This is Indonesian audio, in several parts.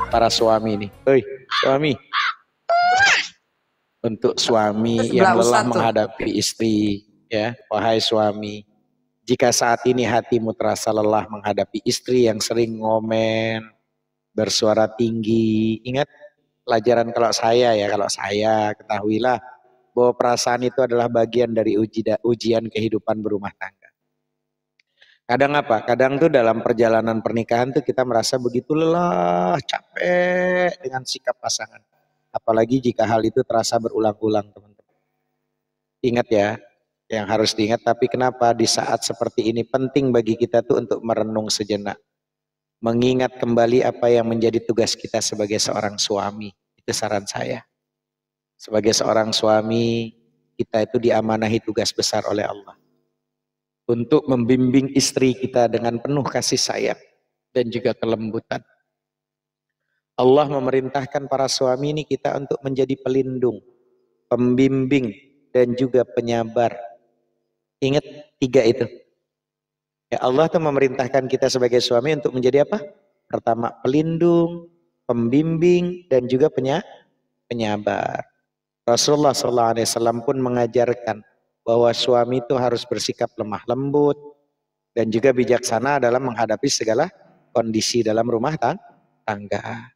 para suami nih. Hei, suami. Untuk suami yang lelah menghadapi istri, ya, wahai suami, jika saat ini hatimu terasa lelah menghadapi istri yang sering ngomen, bersuara tinggi, ingat pelajaran kalau saya ketahuilah bahwa perasaan itu adalah bagian dari ujian kehidupan berumah tangga. Kadang apa? Kadang tuh dalam perjalanan pernikahan tuh kita merasa begitu lelah, capek dengan sikap pasangan. Apalagi jika hal itu terasa berulang-ulang, teman-teman. Ingat ya, yang harus diingat, tapi kenapa di saat seperti ini penting bagi kita tuh untuk merenung sejenak. Mengingat kembali apa yang menjadi tugas kita sebagai seorang suami. Itu saran saya. Sebagai seorang suami, kita itu diamanahi tugas besar oleh Allah. Untuk membimbing istri kita dengan penuh kasih sayang dan juga kelembutan. Allah memerintahkan para suami ini kita untuk menjadi pelindung, pembimbing, dan juga penyabar. Ingat 3 itu. Ya, Allah tuh memerintahkan kita sebagai suami untuk menjadi apa? Pertama, pelindung, pembimbing, dan juga penyabar. Rasulullah SAW pun mengajarkan bahwa suami itu harus bersikap lemah lembut dan juga bijaksana dalam menghadapi segala kondisi dalam rumah tangga.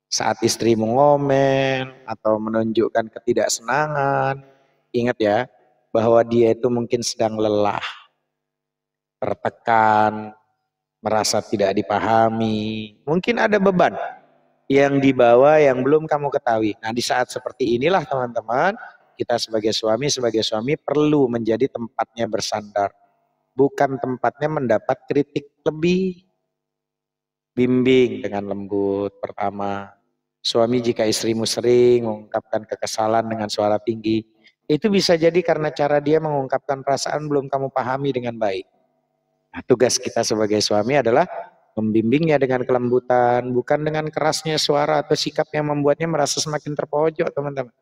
Saat istri mengomen atau menunjukkan ketidaksenangan, ingat ya bahwa dia itu mungkin sedang lelah, tertekan, merasa tidak dipahami, mungkin ada beban yang dibawa yang belum kamu ketahui. Nah, di saat seperti inilah teman-teman, kita sebagai suami perlu menjadi tempatnya bersandar. Bukan tempatnya mendapat kritik lebih. Bimbing dengan lembut pertama. Suami, jika istrimu sering mengungkapkan kekesalan dengan suara tinggi, itu bisa jadi karena cara dia mengungkapkan perasaan belum kamu pahami dengan baik. Nah, tugas kita sebagai suami adalah membimbingnya dengan kelembutan, bukan dengan kerasnya suara atau sikap yang membuatnya merasa semakin terpojok, teman-teman.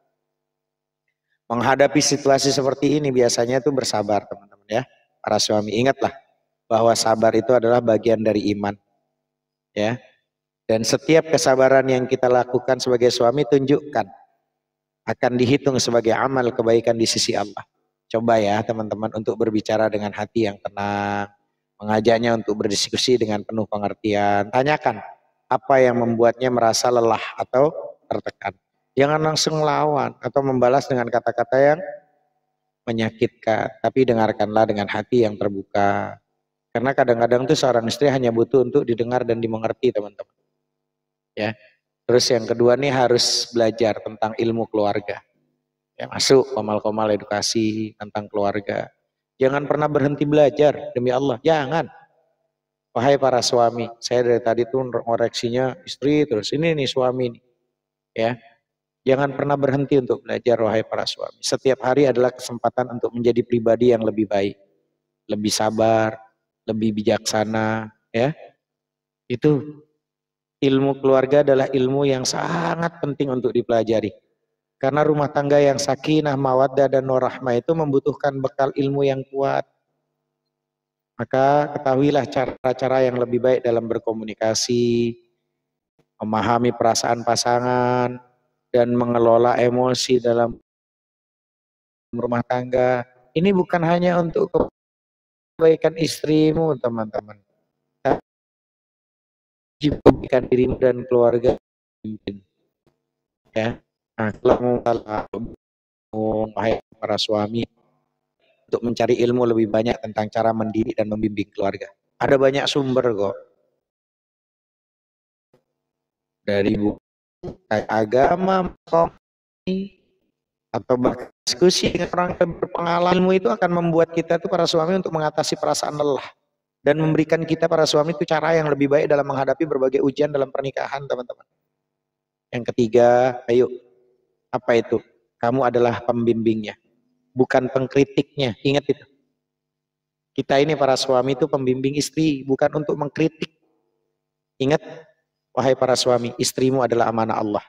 Menghadapi situasi seperti ini biasanya itu bersabar, teman-teman ya. Para suami, ingatlah bahwa sabar itu adalah bagian dari iman. Ya. Dan setiap kesabaran yang kita lakukan sebagai suami tunjukkan akan dihitung sebagai amal kebaikan di sisi Allah. Coba ya teman-teman untuk berbicara dengan hati yang tenang, mengajaknya untuk berdiskusi dengan penuh pengertian. Tanyakan apa yang membuatnya merasa lelah atau tertekan. Jangan langsung lawan atau membalas dengan kata-kata yang menyakitkan. Tapi dengarkanlah dengan hati yang terbuka. Karena kadang-kadang tuh seorang istri hanya butuh untuk didengar dan dimengerti, teman-teman. Ya. Terus yang kedua nih harus belajar tentang ilmu keluarga. Ya, masuk komal-komal edukasi tentang keluarga. Jangan pernah berhenti belajar, demi Allah, jangan. Wahai para suami, saya dari tadi tuh ngoreksinya istri terus, ini nih suami nih. Ya. Jangan pernah berhenti untuk belajar, wahai para suami. Setiap hari adalah kesempatan untuk menjadi pribadi yang lebih baik, lebih sabar, lebih bijaksana, ya. Itu ilmu keluarga adalah ilmu yang sangat penting untuk dipelajari. Karena rumah tangga yang sakinah, mawaddah, dan warahmah itu membutuhkan bekal ilmu yang kuat. Maka ketahuilah cara-cara yang lebih baik dalam berkomunikasi, memahami perasaan pasangan, dan mengelola emosi dalam rumah tangga. Ini bukan hanya untuk kebaikan istrimu, teman-teman. Tapi kebaikan dirimu dan keluarga. Ya. Nah, kalau wahai para suami, untuk mencari ilmu lebih banyak tentang cara mendidik dan membimbing keluarga. Ada banyak sumber kok. Dari buku agama, atau bahkan diskusi dengan orang yang berpengalaman. Ilmu itu akan membuat kita tuh para suami untuk mengatasi perasaan lelah. Dan memberikan kita para suami itu cara yang lebih baik dalam menghadapi berbagai ujian dalam pernikahan, teman-teman. Yang ketiga, ayo, apa itu? Kamu adalah pembimbingnya, bukan pengkritiknya. Ingat itu. Kita ini para suami itu pembimbing istri, bukan untuk mengkritik. Ingat, wahai para suami, istrimu adalah amanah Allah.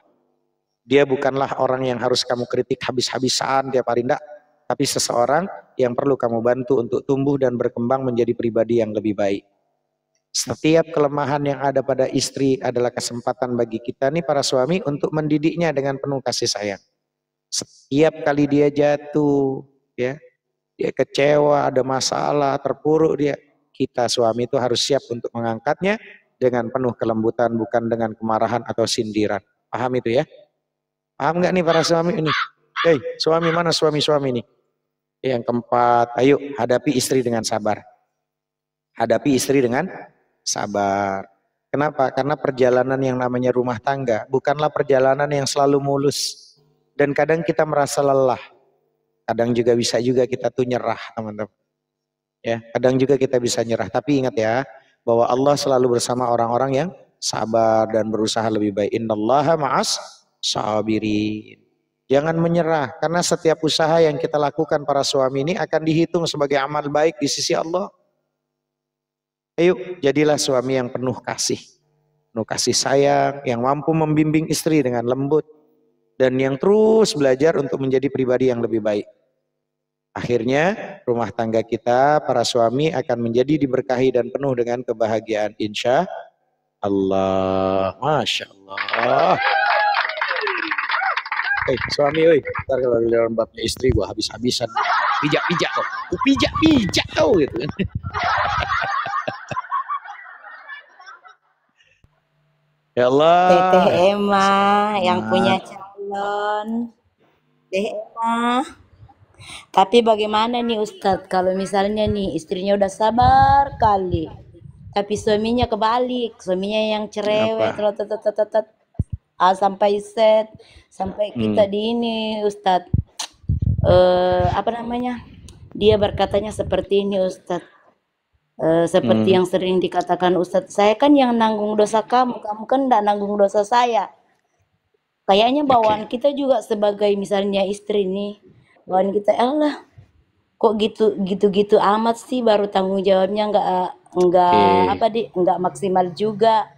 Dia bukanlah orang yang harus kamu kritik habis-habisan tiap hari, enggak. Tapi seseorang yang perlu kamu bantu untuk tumbuh dan berkembang menjadi pribadi yang lebih baik. Setiap kelemahan yang ada pada istri adalah kesempatan bagi kita nih para suami untuk mendidiknya dengan penuh kasih sayang. Setiap kali dia jatuh, ya, dia kecewa, ada masalah, terpuruk dia, kita suami itu harus siap untuk mengangkatnya dengan penuh kelembutan, bukan dengan kemarahan atau sindiran. Paham itu ya? Paham nggak nih para suami ini? Hei, suami mana suami-suami ini? Yang keempat, ayo hadapi istri dengan sabar. Hadapi istri dengan sabar. Kenapa? Karena perjalanan yang namanya rumah tangga bukanlah perjalanan yang selalu mulus. Dan kadang kita merasa lelah. Kadang juga bisa juga kita tuh nyerah, teman-teman. Ya, kadang juga kita bisa nyerah. Tapi ingat ya, bahwa Allah selalu bersama orang-orang yang sabar dan berusaha lebih baik. Innallaha ma'as sabirin. Jangan menyerah, karena setiap usaha yang kita lakukan para suami ini akan dihitung sebagai amal baik di sisi Allah. Ayo, jadilah suami yang penuh kasih sayang, yang mampu membimbing istri dengan lembut, dan yang terus belajar untuk menjadi pribadi yang lebih baik. Akhirnya rumah tangga kita para suami akan menjadi diberkahi dan penuh dengan kebahagiaan, insya Allah. Masya Allah. Suami, ntar kalau dalam babnya istri gua habis-habisan pijak-pijak kok, pijak-pijak kau gitu kan. Ya Allah. Teteh Emma yang punya calon. Teteh Emma. Tapi bagaimana nih Ustadz kalau misalnya nih istrinya udah sabar kali, tapi suaminya kebalik, suaminya yang cerewet, sampai sampai kita di ini Ustadz, apa namanya? Dia berkatanya seperti ini Ustadz. Seperti yang sering dikatakan Ustadz, saya kan yang nanggung dosa kamu, kamu kan enggak nanggung dosa saya. Kayaknya bawaan kita juga sebagai misalnya istri nih, bawaan kita, Allah, kok gitu amat sih, baru tanggung jawabnya enggak maksimal juga.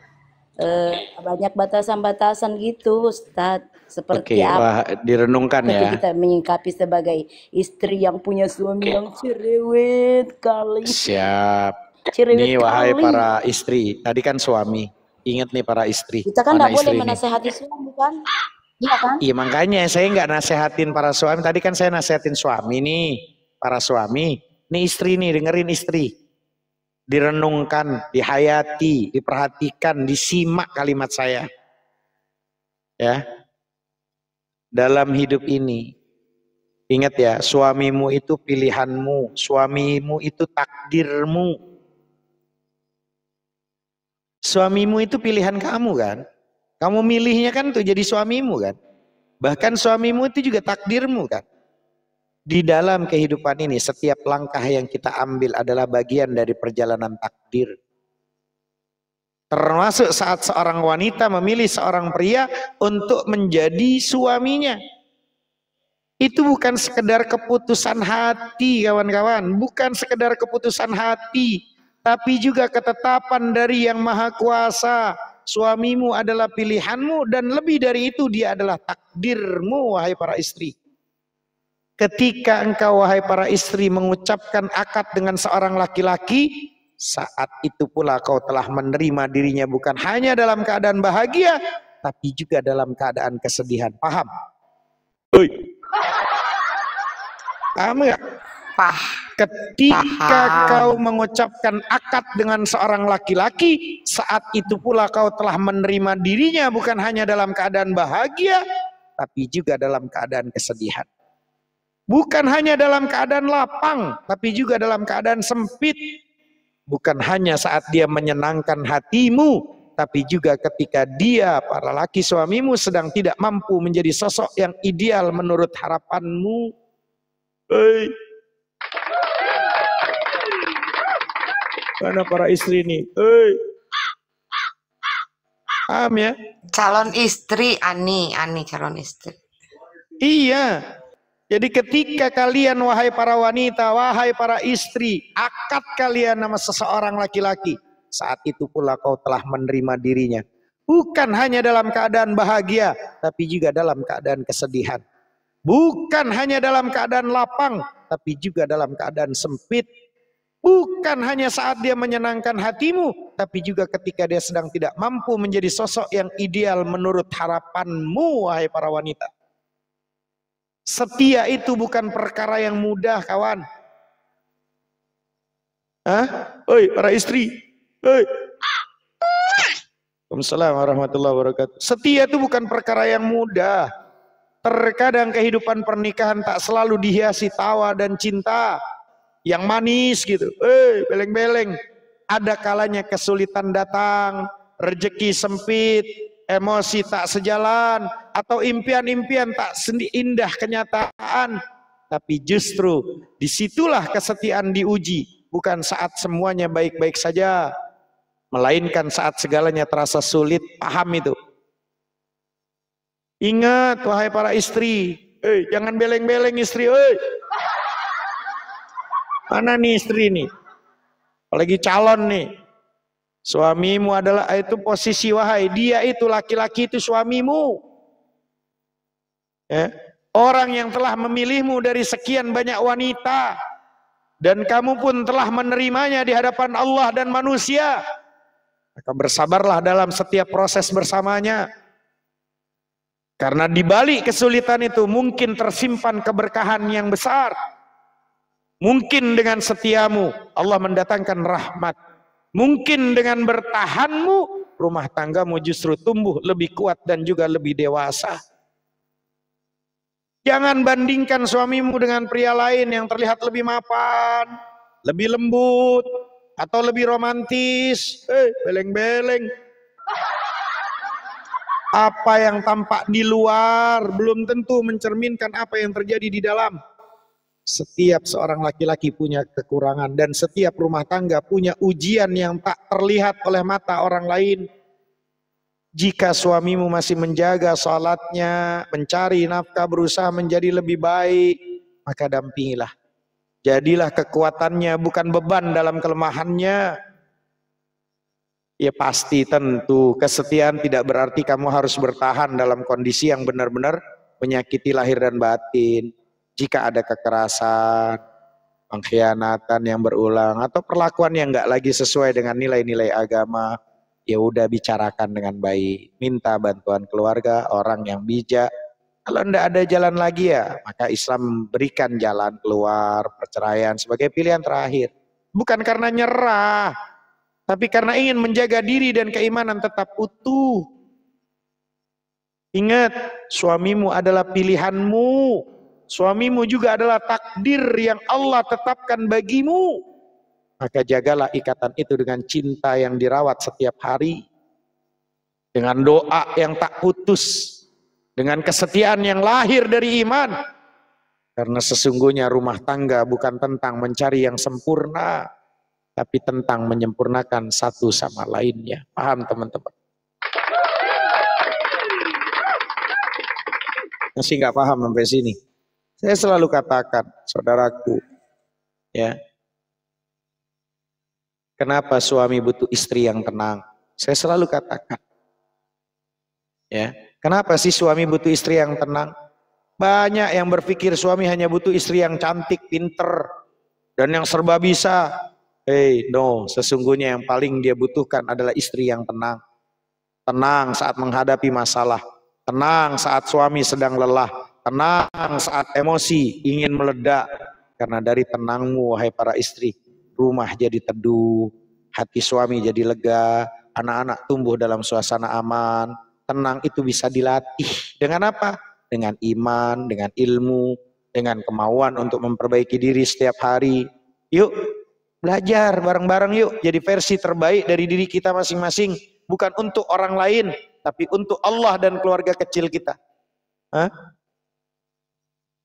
Banyak batasan-batasan gitu Ustadz. Seperti apa direnungkan ya. Kita menyikapi sebagai istri yang punya suami yang cerewet kali. Siap. Nih wahai para istri, tadi kan suami. Ingat nih para istri. Kita kan nggak boleh menasehati suami kan? Iya kan? Iya makanya saya nggak nasehatin para suami. Tadi kan saya nasehatin suami nih, para suami. Nih istri nih, dengerin istri. Direnungkan, dihayati, diperhatikan, disimak kalimat saya. Ya. Dalam hidup ini, ingat ya, suamimu itu pilihanmu, suamimu itu takdirmu. Suamimu itu pilihan kamu kan? Kamu milihnya kan untuk jadi suamimu kan? Bahkan suamimu itu juga takdirmu kan? Di dalam kehidupan ini, setiap langkah yang kita ambil adalah bagian dari perjalanan takdir. Termasuk saat seorang wanita memilih seorang pria untuk menjadi suaminya. Itu bukan sekedar keputusan hati kawan-kawan. Bukan sekedar keputusan hati. Tapi juga ketetapan dari Yang Maha Kuasa. Suamimu adalah pilihanmu dan lebih dari itu dia adalah takdirmu wahai para istri. Ketika engkau wahai para istri mengucapkan akad dengan seorang laki-laki, saat itu pula kau telah menerima dirinya bukan hanya dalam keadaan bahagia, tapi juga dalam keadaan kesedihan. Paham? Paham gak? Ketika kau mengucapkan akad dengan seorang laki-laki, saat itu pula kau telah menerima dirinya bukan hanya dalam keadaan bahagia, tapi juga dalam keadaan kesedihan. Bukan hanya dalam keadaan lapang, tapi juga dalam keadaan sempit. Bukan hanya saat dia menyenangkan hatimu, tapi juga ketika dia, para laki suamimu, sedang tidak mampu menjadi sosok yang ideal menurut harapanmu. Mana para istri ini? Paham ya? Calon istri, Ani calon istri. Iya. Jadi ketika kalian wahai para wanita, wahai para istri, akad kalian sama seseorang laki-laki, saat itu pula kau telah menerima dirinya. Bukan hanya dalam keadaan bahagia, tapi juga dalam keadaan kesedihan. Bukan hanya dalam keadaan lapang, tapi juga dalam keadaan sempit. Bukan hanya saat dia menyenangkan hatimu, tapi juga ketika dia sedang tidak mampu menjadi sosok yang ideal menurut harapanmu, wahai para wanita. Setia itu bukan perkara yang mudah, kawan. Oi, para istri. Oi. Waalaikumsalam warahmatullahi wabarakatuh. Setia itu bukan perkara yang mudah. Terkadang kehidupan pernikahan tak selalu dihiasi tawa dan cinta yang manis gitu. Beleng-beleng. Ada kalanya kesulitan datang, rezeki sempit, emosi tak sejalan, atau impian-impian tak indah kenyataan. Tapi justru disitulah kesetiaan diuji. Bukan saat semuanya baik-baik saja, melainkan saat segalanya terasa sulit. Paham itu? Ingat wahai para istri, jangan beleng-beleng istri. Mana nih istri nih? Apalagi calon nih. Suamimu adalah itu posisi, wahai dia itu laki-laki itu suamimu. Ya. Orang yang telah memilihmu dari sekian banyak wanita, dan kamu pun telah menerimanya di hadapan Allah dan manusia. Maka bersabarlah dalam setiap proses bersamanya. Karena di balik kesulitan itu mungkin tersimpan keberkahan yang besar. Mungkin dengan setiamu Allah mendatangkan rahmat. Mungkin dengan bertahanmu rumah tanggamu justru tumbuh lebih kuat dan juga lebih dewasa. Jangan bandingkan suamimu dengan pria lain yang terlihat lebih mapan, lebih lembut, atau lebih romantis. Beleng-beleng. Apa yang tampak di luar belum tentu mencerminkan apa yang terjadi di dalam. Setiap seorang laki-laki punya kekurangan, dan setiap rumah tangga punya ujian yang tak terlihat oleh mata orang lain. Jika suamimu masih menjaga salatnya, mencari nafkah, berusaha menjadi lebih baik, maka dampingilah. Jadilah kekuatannya, bukan beban dalam kelemahannya. Ya pasti tentu kesetiaan tidak berarti kamu harus bertahan dalam kondisi yang benar-benar menyakiti lahir dan batin. Jika ada kekerasan, pengkhianatan yang berulang, atau perlakuan yang nggak lagi sesuai dengan nilai-nilai agama, ya udah bicarakan dengan baik. Minta bantuan keluarga, orang yang bijak. Kalau nggak ada jalan lagi ya, maka Islam berikan jalan keluar, perceraian sebagai pilihan terakhir. Bukan karena nyerah, tapi karena ingin menjaga diri dan keimanan tetap utuh. Ingat, suamimu adalah pilihanmu. Suamimu juga adalah takdir yang Allah tetapkan bagimu. Maka jagalah ikatan itu dengan cinta yang dirawat setiap hari. Dengan doa yang tak putus. Dengan kesetiaan yang lahir dari iman. Karena sesungguhnya rumah tangga bukan tentang mencari yang sempurna, tapi tentang menyempurnakan satu sama lainnya. Paham teman-teman? Masih nggak paham sampai sini? Saya selalu katakan, saudaraku, ya, kenapa suami butuh istri yang tenang? Saya selalu katakan, ya, kenapa sih suami butuh istri yang tenang? Banyak yang berpikir suami hanya butuh istri yang cantik, pinter, dan yang serba bisa. No, sesungguhnya yang paling dia butuhkan adalah istri yang tenang. Tenang saat menghadapi masalah, tenang saat suami sedang lelah, tenang saat emosi ingin meledak. Karena dari tenangmu, wahai para istri, rumah jadi teduh, hati suami jadi lega, anak-anak tumbuh dalam suasana aman. Tenang itu bisa dilatih. Dengan apa? Dengan iman, dengan ilmu, dengan kemauan untuk memperbaiki diri setiap hari. Yuk, belajar bareng-bareng yuk, jadi versi terbaik dari diri kita masing-masing. Bukan untuk orang lain, tapi untuk Allah dan keluarga kecil kita.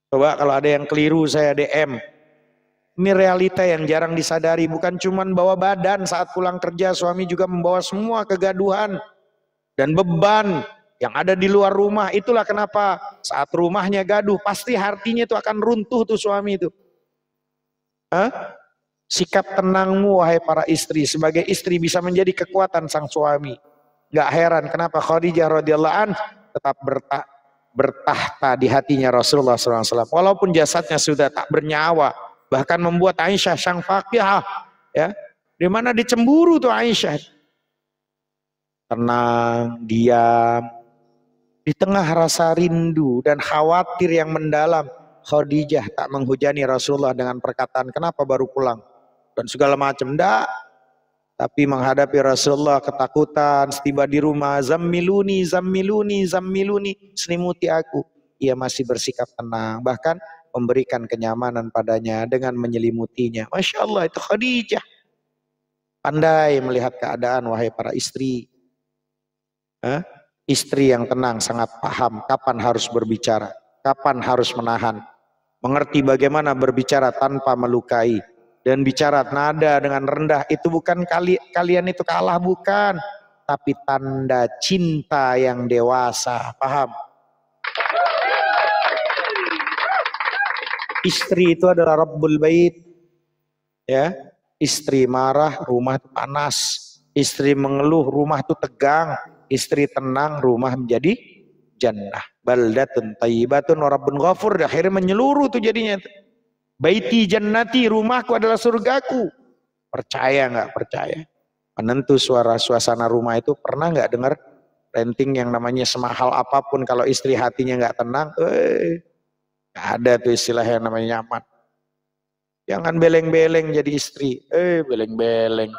Coba kalau ada yang keliru saya DM. Ini realita yang jarang disadari. Bukan cuma bawa badan saat pulang kerja, suami juga membawa semua kegaduhan dan beban yang ada di luar rumah. Itulah kenapa saat rumahnya gaduh, pasti hatinya itu akan runtuh tuh suami itu. Sikap tenangmu wahai para istri, sebagai istri bisa menjadi kekuatan sang suami. Gak heran kenapa Khadijah radhiyallahu anha tetap bertahta di hatinya Rasulullah SAW. Walaupun jasadnya sudah tak bernyawa, bahkan membuat Aisyah sang faqihah Ya, di mana dicemburu tuh Aisyah. Tenang, diam. Di tengah rasa rindu dan khawatir yang mendalam, Khadijah tak menghujani Rasulullah dengan perkataan kenapa baru pulang dan segala macam. Enggak. Tapi menghadapi Rasulullah ketakutan, setiba di rumah, zammiluni, zammiluni, zammiluni, selimuti aku. Ia masih bersikap tenang, bahkan memberikan kenyamanan padanya dengan menyelimutinya. Masya Allah, itu Khadijah. Pandai melihat keadaan, wahai para istri. Istri yang tenang sangat paham kapan harus berbicara, kapan harus menahan, mengerti bagaimana berbicara tanpa melukai, dan bicara nada dengan rendah itu bukan kalian itu kalah, bukan, tapi tanda cinta yang dewasa. Paham? Istri itu adalah Rabbul Bait. Ya, istri marah, rumah itu panas. Istri mengeluh, rumah itu tegang. Istri tenang, rumah menjadi jannah. Baldatun thayyibatun wa rabbun ghafur. Akhirnya menyeluruh tuh jadinya. Baiti jannati, rumahku adalah surgaku. Percaya nggak percaya? Penentu suasana rumah itu, pernah nggak dengar renting yang namanya semahal apapun kalau istri hatinya nggak tenang, nggak ada tuh istilah yang namanya nyaman. Jangan beleng-beleng jadi istri, beleng-beleng.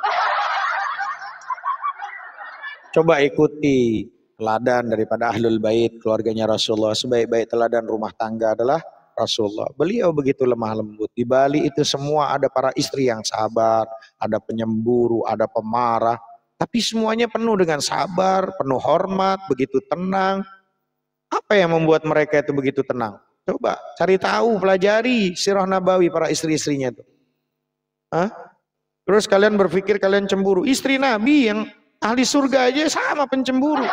Coba ikuti teladan daripada Ahlul Bait, keluarganya Rasulullah. Sebaik-baik teladan rumah tangga adalah Rasulullah. Beliau begitu lemah lembut. Di Bali itu semua ada para istri yang sabar, ada penyemburu, ada pemarah. Tapi semuanya penuh dengan sabar, penuh hormat, begitu tenang. Apa yang membuat mereka itu begitu tenang? Coba cari tahu, pelajari sirah Nabawi para istri-istrinya itu. Terus kalian berpikir kalian cemburu. Istri Nabi yang ahli surga aja sama pencemburu.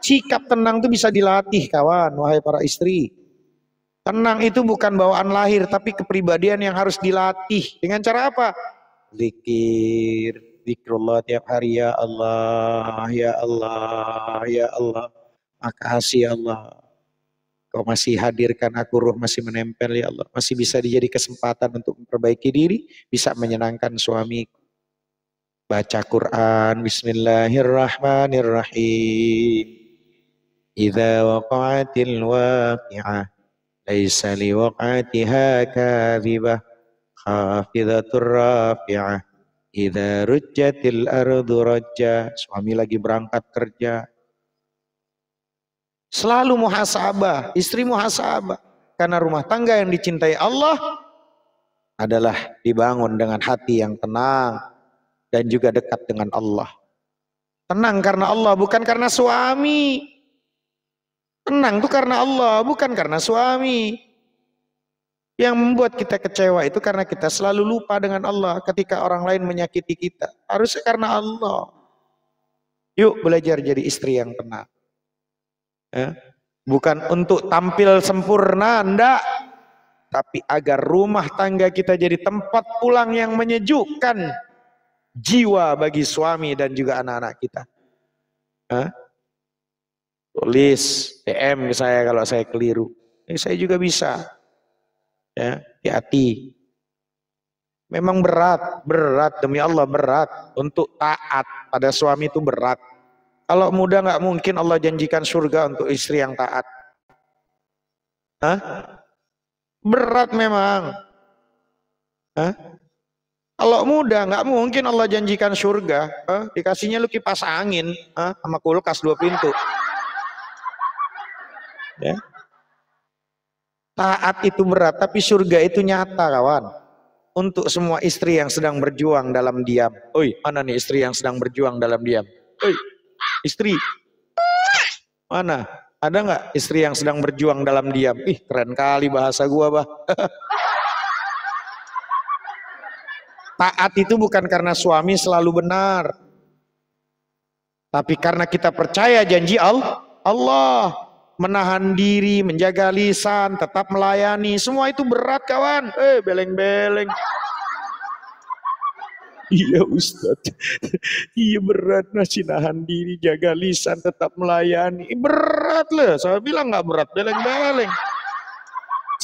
Sikap tenang itu bisa dilatih kawan, wahai para istri. Tenang itu bukan bawaan lahir, tapi kepribadian yang harus dilatih. Dengan cara apa? Zikir, zikrullah tiap hari, ya Allah, ya Allah, ya Allah. Makasih ya Allah. Kau masih hadirkan aku, ruh masih menempel ya Allah. Masih bisa dijadi kesempatan untuk memperbaiki diri, bisa menyenangkan suamiku. Baca Quran, bismillahirrahmanirrahim. Idza waqa'atil waqi'ah, laisa liwaqa'atiha kadhibah, khafidatur rafi'ah. Idza rujjatil ardu rajja. Suami lagi berangkat kerja. Selalu muhasabah, istri muhasabah. Karena rumah tangga yang dicintai Allah adalah dibangun dengan hati yang tenang dan juga dekat dengan Allah. Tenang karena Allah, bukan karena suami. Tenang itu karena Allah, bukan karena suami. Yang membuat kita kecewa itu karena kita selalu lupa dengan Allah ketika orang lain menyakiti kita. Harusnya karena Allah. Yuk belajar jadi istri yang tenang. Bukan untuk tampil sempurna, enggak. Tapi agar rumah tangga kita jadi tempat pulang yang menyejukkan jiwa bagi suami dan juga anak-anak kita. Tulis DM ke saya kalau saya keliru. Saya juga bisa. Ya, hati-hati. Memang berat demi Allah berat. Untuk taat pada suami itu berat. Kalau mudah nggak mungkin Allah janjikan surga untuk istri yang taat. Berat memang. Kalau mudah nggak mungkin Allah janjikan surga. Dikasihnya lu kipas angin sama kulkas 2 pintu. Ya. Taat itu berat, tapi surga itu nyata kawan. Untuk semua istri yang sedang berjuang dalam diam. Oi, mana nih istri yang sedang berjuang dalam diam? Oi, istri. Mana? Ada nggak istri yang sedang berjuang dalam diam? Ih, keren kali bahasa gua, bah. Taat itu bukan karena suami selalu benar. Tapi karena kita percaya janji Allah. Menahan diri, menjaga lisan, tetap melayani. Semua itu berat kawan. Beleng-beleng. Iya Ustadz. Iya berat, masih nahan diri, jaga lisan, tetap melayani. Berat loh. Saya bilang nggak berat, beleng-beleng.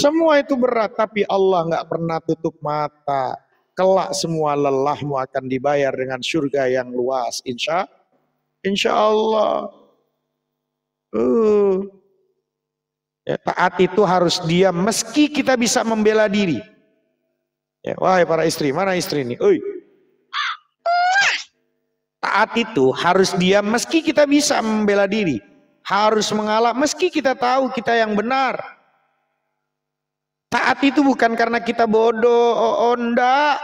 Semua itu berat, tapi Allah nggak pernah tutup mata. Kelak semua lelahmu akan dibayar dengan surga yang luas. Insya Allah. Ya, taat itu harus diam meski kita bisa membela diri. Ya, wahai para istri, mana istri ini? Oi. Taat itu harus diam meski kita bisa membela diri. Harus mengalah meski kita tahu kita yang benar. Taat itu bukan karena kita bodoh, oh enggak.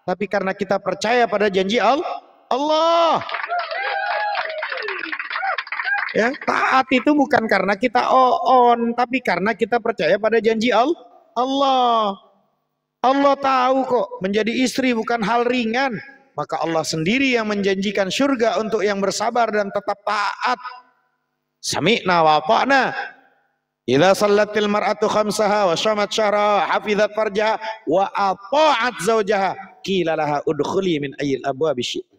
Tapi karena kita percaya pada janji Allah. Ya, taat itu bukan karena kita tapi karena kita percaya pada janji Allah. Allah tahu kok menjadi istri bukan hal ringan. Maka Allah sendiri yang menjanjikan surga untuk yang bersabar dan tetap taat. Sami'na wa ata'na. Idza sallatil mar'atu khamsaha wa shamat syahraha hafizat farjaha wa ata'at zawjaha qila laha udkhuli min ayyil abwabi syi'ti.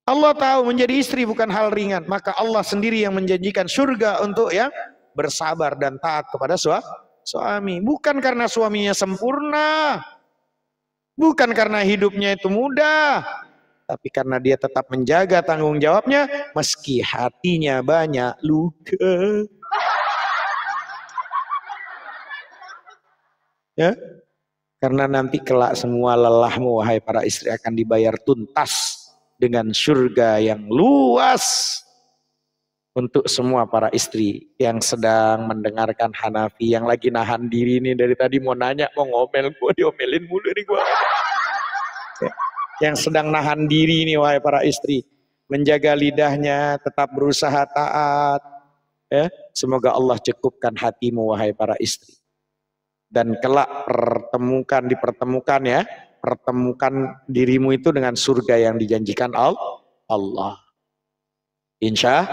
Allah tahu menjadi istri bukan hal ringan, maka Allah sendiri yang menjanjikan surga untuk yang bersabar dan taat kepada suami. Bukan karena suaminya sempurna, bukan karena hidupnya itu mudah, tapi karena dia tetap menjaga tanggung jawabnya meski hatinya banyak luka. Ya, karena nanti kelak semua lelahmu wahai para istri akan dibayar tuntas dengan surga yang luas. Untuk semua para istri yang sedang mendengarkan Hanafi, yang lagi nahan diri ini dari tadi mau nanya, mau ngomel, gua diomelin mulu nih gua. Yang sedang nahan diri ini wahai para istri, menjaga lidahnya, tetap berusaha taat. Ya, semoga Allah cukupkan hatimu wahai para istri. Dan kelak dipertemukan ya, pertemukan dirimu itu dengan surga yang dijanjikan Allah. Insya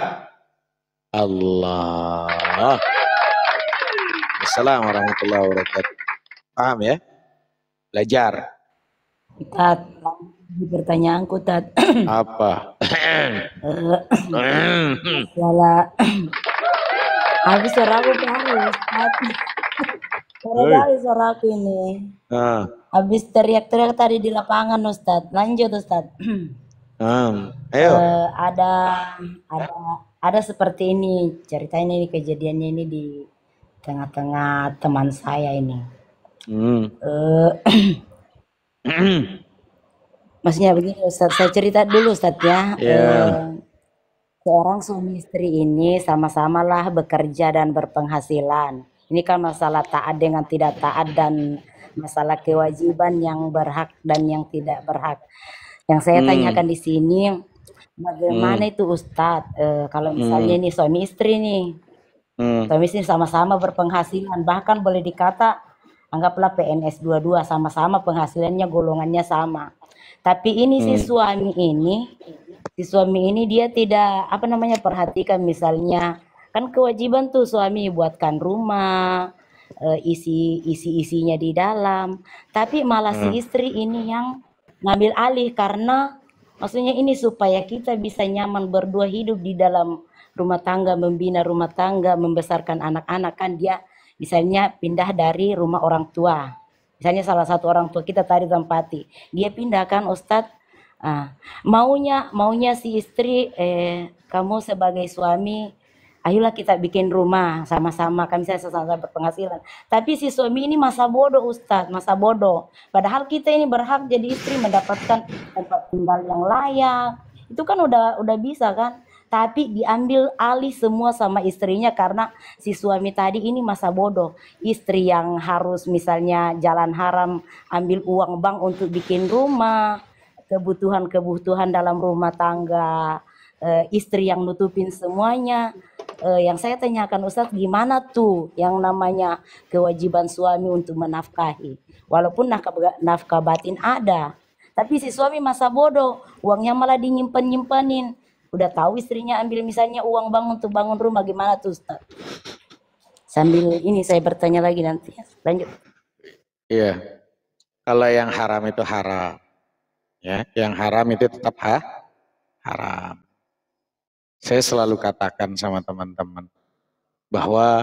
Allah. Assalamualaikum warahmatullahi wabarakatuh. Paham ya? Belajar. Tat, di pertanyaanku Tat. Apa? Masalah habis suaraku baru Tat. Suaraku ini. Habis teriak-teriak tadi di lapangan Ustadz. Lanjut Ustadz. Ayo. Ada seperti ini ceritanya, ini kejadiannya ini di tengah-tengah teman saya ini. Maksudnya begini Ustadz, saya cerita dulu Ustadz ya. Seorang suami istri ini sama-sama lah bekerja dan berpenghasilan. Ini kan masalah taat dengan tidak taat dan masalah kewajiban yang berhak dan yang tidak berhak. Yang saya tanyakan di sini, bagaimana itu Ustadz kalau misalnya ini suami istri nih, suami istri sama-sama berpenghasilan, bahkan boleh dikata anggaplah PNS dua-dua, sama-sama penghasilannya golongannya sama. Tapi ini si suami ini dia tidak perhatikan, misalnya kan kewajiban tuh suami buatkan rumah, isinya di dalam, tapi malah si istri ini yang ngambil alih, karena maksudnya ini supaya kita bisa nyaman berdua hidup di dalam rumah tangga, membina rumah tangga, membesarkan anak-anak. Kan dia misalnya pindah dari rumah orang tua, misalnya salah satu orang tua kita tadi tempati, dia pindahkan Ustadz. Maunya si istri, kamu sebagai suami, ayolah kita bikin rumah sama-sama, kami sama-sama berpenghasilan. Tapi si suami ini masa bodoh Ustadz, masa bodoh. Padahal kita ini berhak jadi istri mendapatkan tempat tinggal yang layak. Itu kan udah bisa kan. Tapi diambil alih semua sama istrinya karena si suami tadi ini masa bodoh. Istri yang harus misalnya jalan haram, ambil uang bank untuk bikin rumah, kebutuhan dalam rumah tangga, istri yang nutupin semuanya. Yang saya tanyakan Ustadz, gimana tuh yang namanya kewajiban suami untuk menafkahi, walaupun nafkah batin ada, tapi si suami masa bodoh, uangnya malah dinyimpen-nyimpenin. Udah tahu istrinya ambil misalnya uang bank untuk bangun rumah, gimana tuh Ustadz? Sambil ini saya bertanya lagi nanti. Lanjut. Iya, kalau yang haram itu haram, ya, yang haram itu tetap haram. Saya selalu katakan sama teman-teman bahwa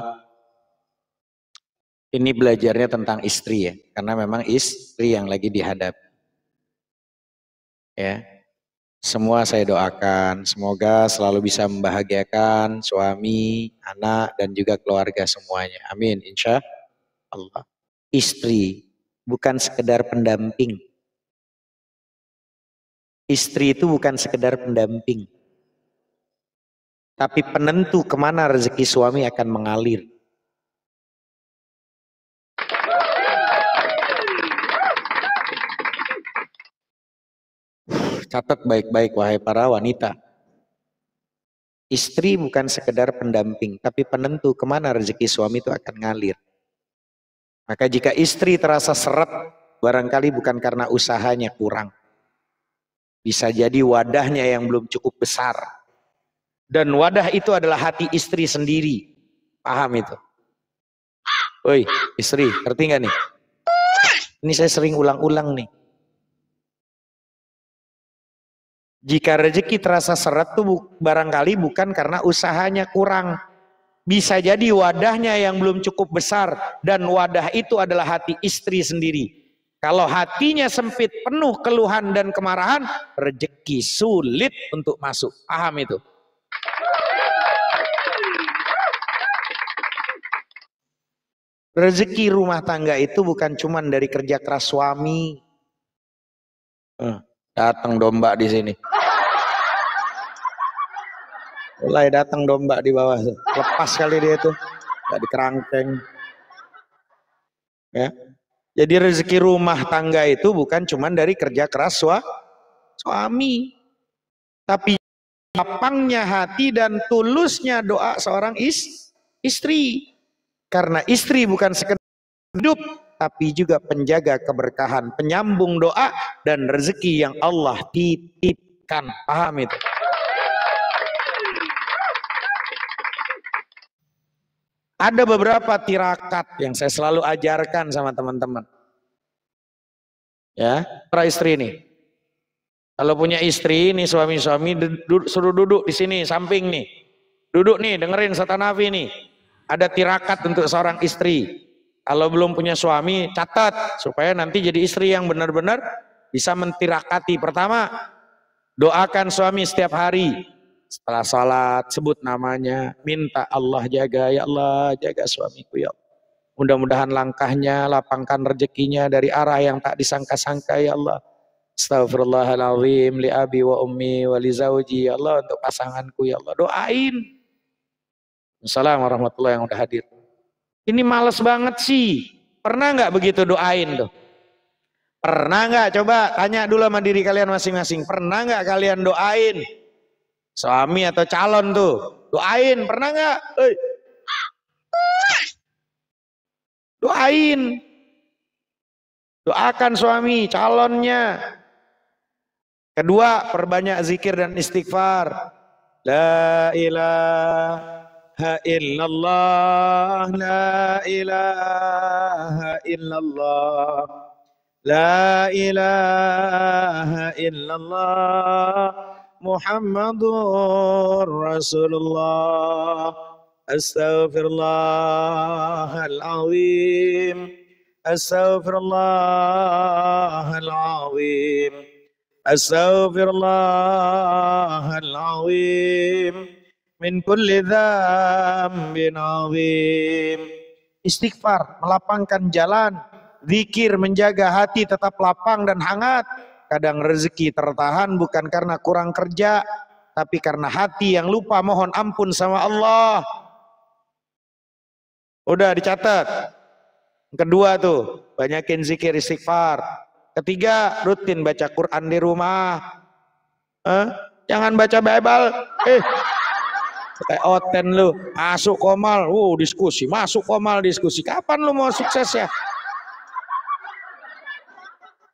Ini belajarnya tentang istri ya, karena memang istri yang lagi dihadap. Ya, semua saya doakan, semoga selalu bisa membahagiakan suami, anak, dan juga keluarga semuanya. Amin, insya Allah. Istri bukan sekedar pendamping. Istri itu bukan sekedar pendamping, tapi penentu kemana rezeki suami akan mengalir. Catat baik-baik wahai para wanita. Istri bukan sekedar pendamping, tapi penentu kemana rezeki suami itu akan ngalir. Maka jika istri terasa seret, barangkali bukan karena usahanya kurang. Bisa jadi wadahnya yang belum cukup besar. Dan wadah itu adalah hati istri sendiri. Paham itu? Woi, istri, ngerti gak nih? Ini saya sering ulang-ulang nih. Jika rezeki terasa seret tuh barangkali bukan karena usahanya kurang. Bisa jadi wadahnya yang belum cukup besar. Dan wadah itu adalah hati istri sendiri. Kalau hatinya sempit, penuh keluhan dan kemarahan, rezeki sulit untuk masuk. Paham itu? Rezeki rumah tangga itu bukan cuma dari kerja keras suami. Datang domba di sini. Mulai datang domba di bawah. Lepas kali dia tuh. Gak dikerangkeng. Ya. Jadi rezeki rumah tangga itu bukan cuma dari kerja keras suami. Tapi lapangnya hati dan tulusnya doa seorang istri. Karena istri bukan sekedar hidup, tapi juga penjaga keberkahan, penyambung doa dan rezeki yang Allah titipkan. Paham itu? Ada beberapa tirakat yang saya selalu ajarkan sama teman-teman. Ya, para istri nih. Kalau punya istri nih, suami-suami suruh duduk di sini samping nih. Duduk nih, dengerin Satanavi nih. Ada tirakat untuk seorang istri. Kalau belum punya suami, catat supaya nanti jadi istri yang benar-benar bisa mentirakati. Pertama, doakan suami setiap hari. Setelah sholat, sebut namanya, minta Allah jaga, ya Allah jaga suamiku ya Allah. Mudah-mudahan langkahnya, lapangkan rezekinya dari arah yang tak disangka-sangka ya Allah. Astaghfirullahaladzim li abi wa ummi wa li zawji ya Allah, untuk pasanganku ya Allah. Doain. Assalamualaikum warahmatullahi yang udah hadir. Ini males banget sih. Pernah nggak begitu doain tuh? Pernah nggak? Coba tanya dulu sama diri kalian masing-masing. Pernah nggak kalian doain suami atau calon tuh? Doain, pernah nggak? Doain. Doakan suami, calonnya. Kedua, perbanyak zikir dan istighfar. La ilaha illallah, la ilaha illallah, la ilaha illallah, Muhammadur Rasulullah. Astaghfirullahaladzim, astaghfirullahaladzim, astaghfirullahaladzim, min kulli dzambin azim. Istighfar, melapangkan jalan. Zikir, menjaga hati tetap lapang dan hangat. Kadang rezeki tertahan bukan karena kurang kerja, tapi karena hati yang lupa mohon ampun sama Allah. Udah dicatat. Kedua tuh, banyakin zikir istighfar. Ketiga, rutin baca Quran di rumah. Jangan baca Bible. Kayak oten lu, masuk komal, diskusi, masuk komal diskusi. Kapan lu mau sukses ya?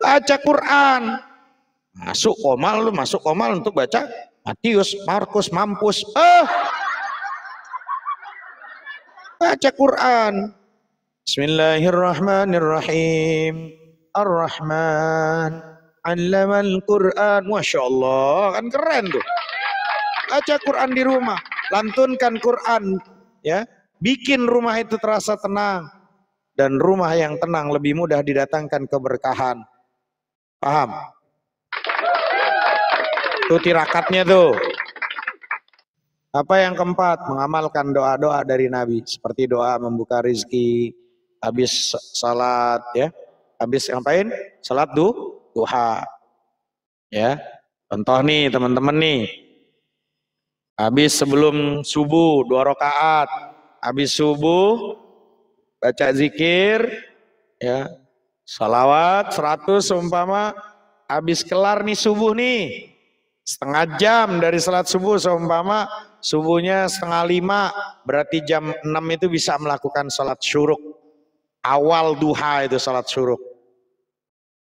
Baca Quran. Masuk komal untuk baca Matius, Markus, Mampus. Baca Quran. Bismillahirrahmanirrahim. Ar-Rahman 'allamal Quran. Masya Allah, kan keren tuh. Baca Quran di rumah, lantunkan Quran, ya. Bikin rumah itu terasa tenang. dan rumah yang tenang lebih mudah didatangkan keberkahan. Paham? Itu tirakatnya tuh. Apa yang keempat? Mengamalkan doa-doa dari Nabi. Seperti doa membuka rizki, habis salat ya. Habis ngapain? Salat duha. Ya. Contoh nih teman-teman nih. Habis sebelum subuh 2 rakaat. Habis subuh baca zikir ya. Salawat 100 seumpama habis kelar nih subuh nih. Setengah jam dari salat subuh seumpama subuhnya 4:30, berarti jam 6 itu bisa melakukan salat syuruk. Awal duha itu salat syuruk.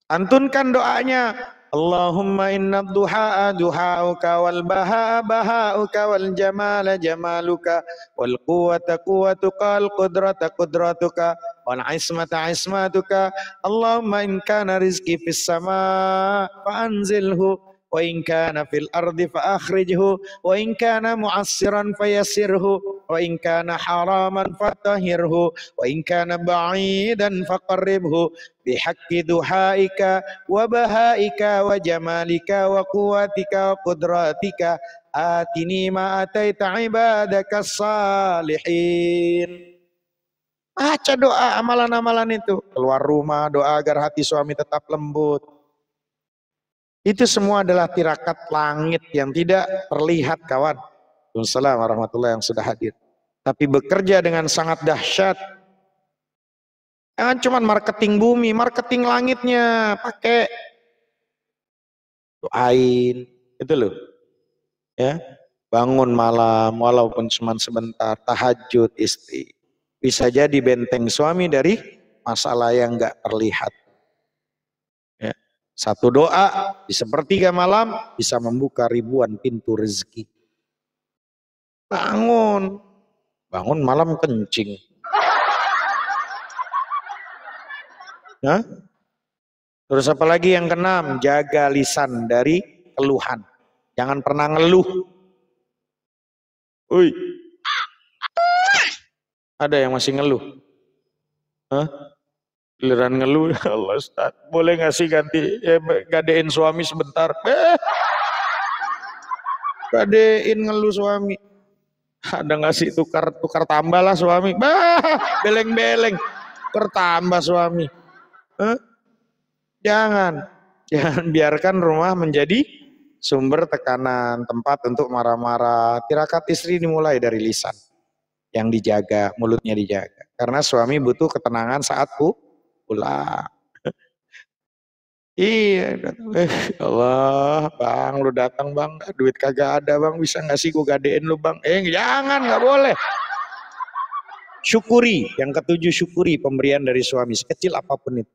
Antunkan doanya. Allahumma inna duha duhauka wal baha bahauka wal jamala jamaluka wal quwwata quwwatuka wal qudrata qudratuka wal ismata ismatuka. Allahumma in kana rizqi fis sama fa anzilhu wa in kana fil ardi fa akhrijhu wa in kana mu'assiran fayassirhu wa in kana haraman fatahhirhu wa in kana ba'idan faqarribhu bihaqqi duhaika wa bahaika wa jamalika wa quwwatika wa qudratika atini ma ataita ibadaka salihin. Baca doa amalan-amalan itu. Keluar rumah doa agar hati suami tetap lembut. Itu semua adalah tirakat langit yang tidak terlihat, kawan. Waalaikumsalam warahmatullahi yang sudah hadir. Tapi bekerja dengan sangat dahsyat. Jangan cuma marketing bumi, marketing langitnya pakai. Doain, itu loh. Ya, bangun malam walaupun cuma sebentar, tahajud istri. Bisa jadi benteng suami dari masalah yang enggak terlihat. Ya. Satu doa di sepertiga malam bisa membuka ribuan pintu rezeki. Bangun malam kencing. Nah, terus apa lagi yang keenam? Jaga lisan dari keluhan. Jangan pernah ngeluh. Uy. Ada yang masih ngeluh? Hah? Giliran ngeluh, ya Allah Ustaz. Boleh nggak sih gadein suami sebentar? Gadein ngeluh suami. Ada nggak sih tukar tambah lah suami? Beleng-beleng. Tukar tambah suami. Jangan biarkan rumah menjadi sumber tekanan, tempat untuk marah-marah. Tirakat istri dimulai dari lisan yang dijaga, mulutnya dijaga. Karena suami butuh ketenangan saat pulang. Iya, Allah, bang, lu datang bang, duit kagak ada bang, bisa nggak sih gue gadein lu bang? Jangan, nggak boleh. Syukuri, yang ketujuh syukuri pemberian dari suami sekecil apapun itu.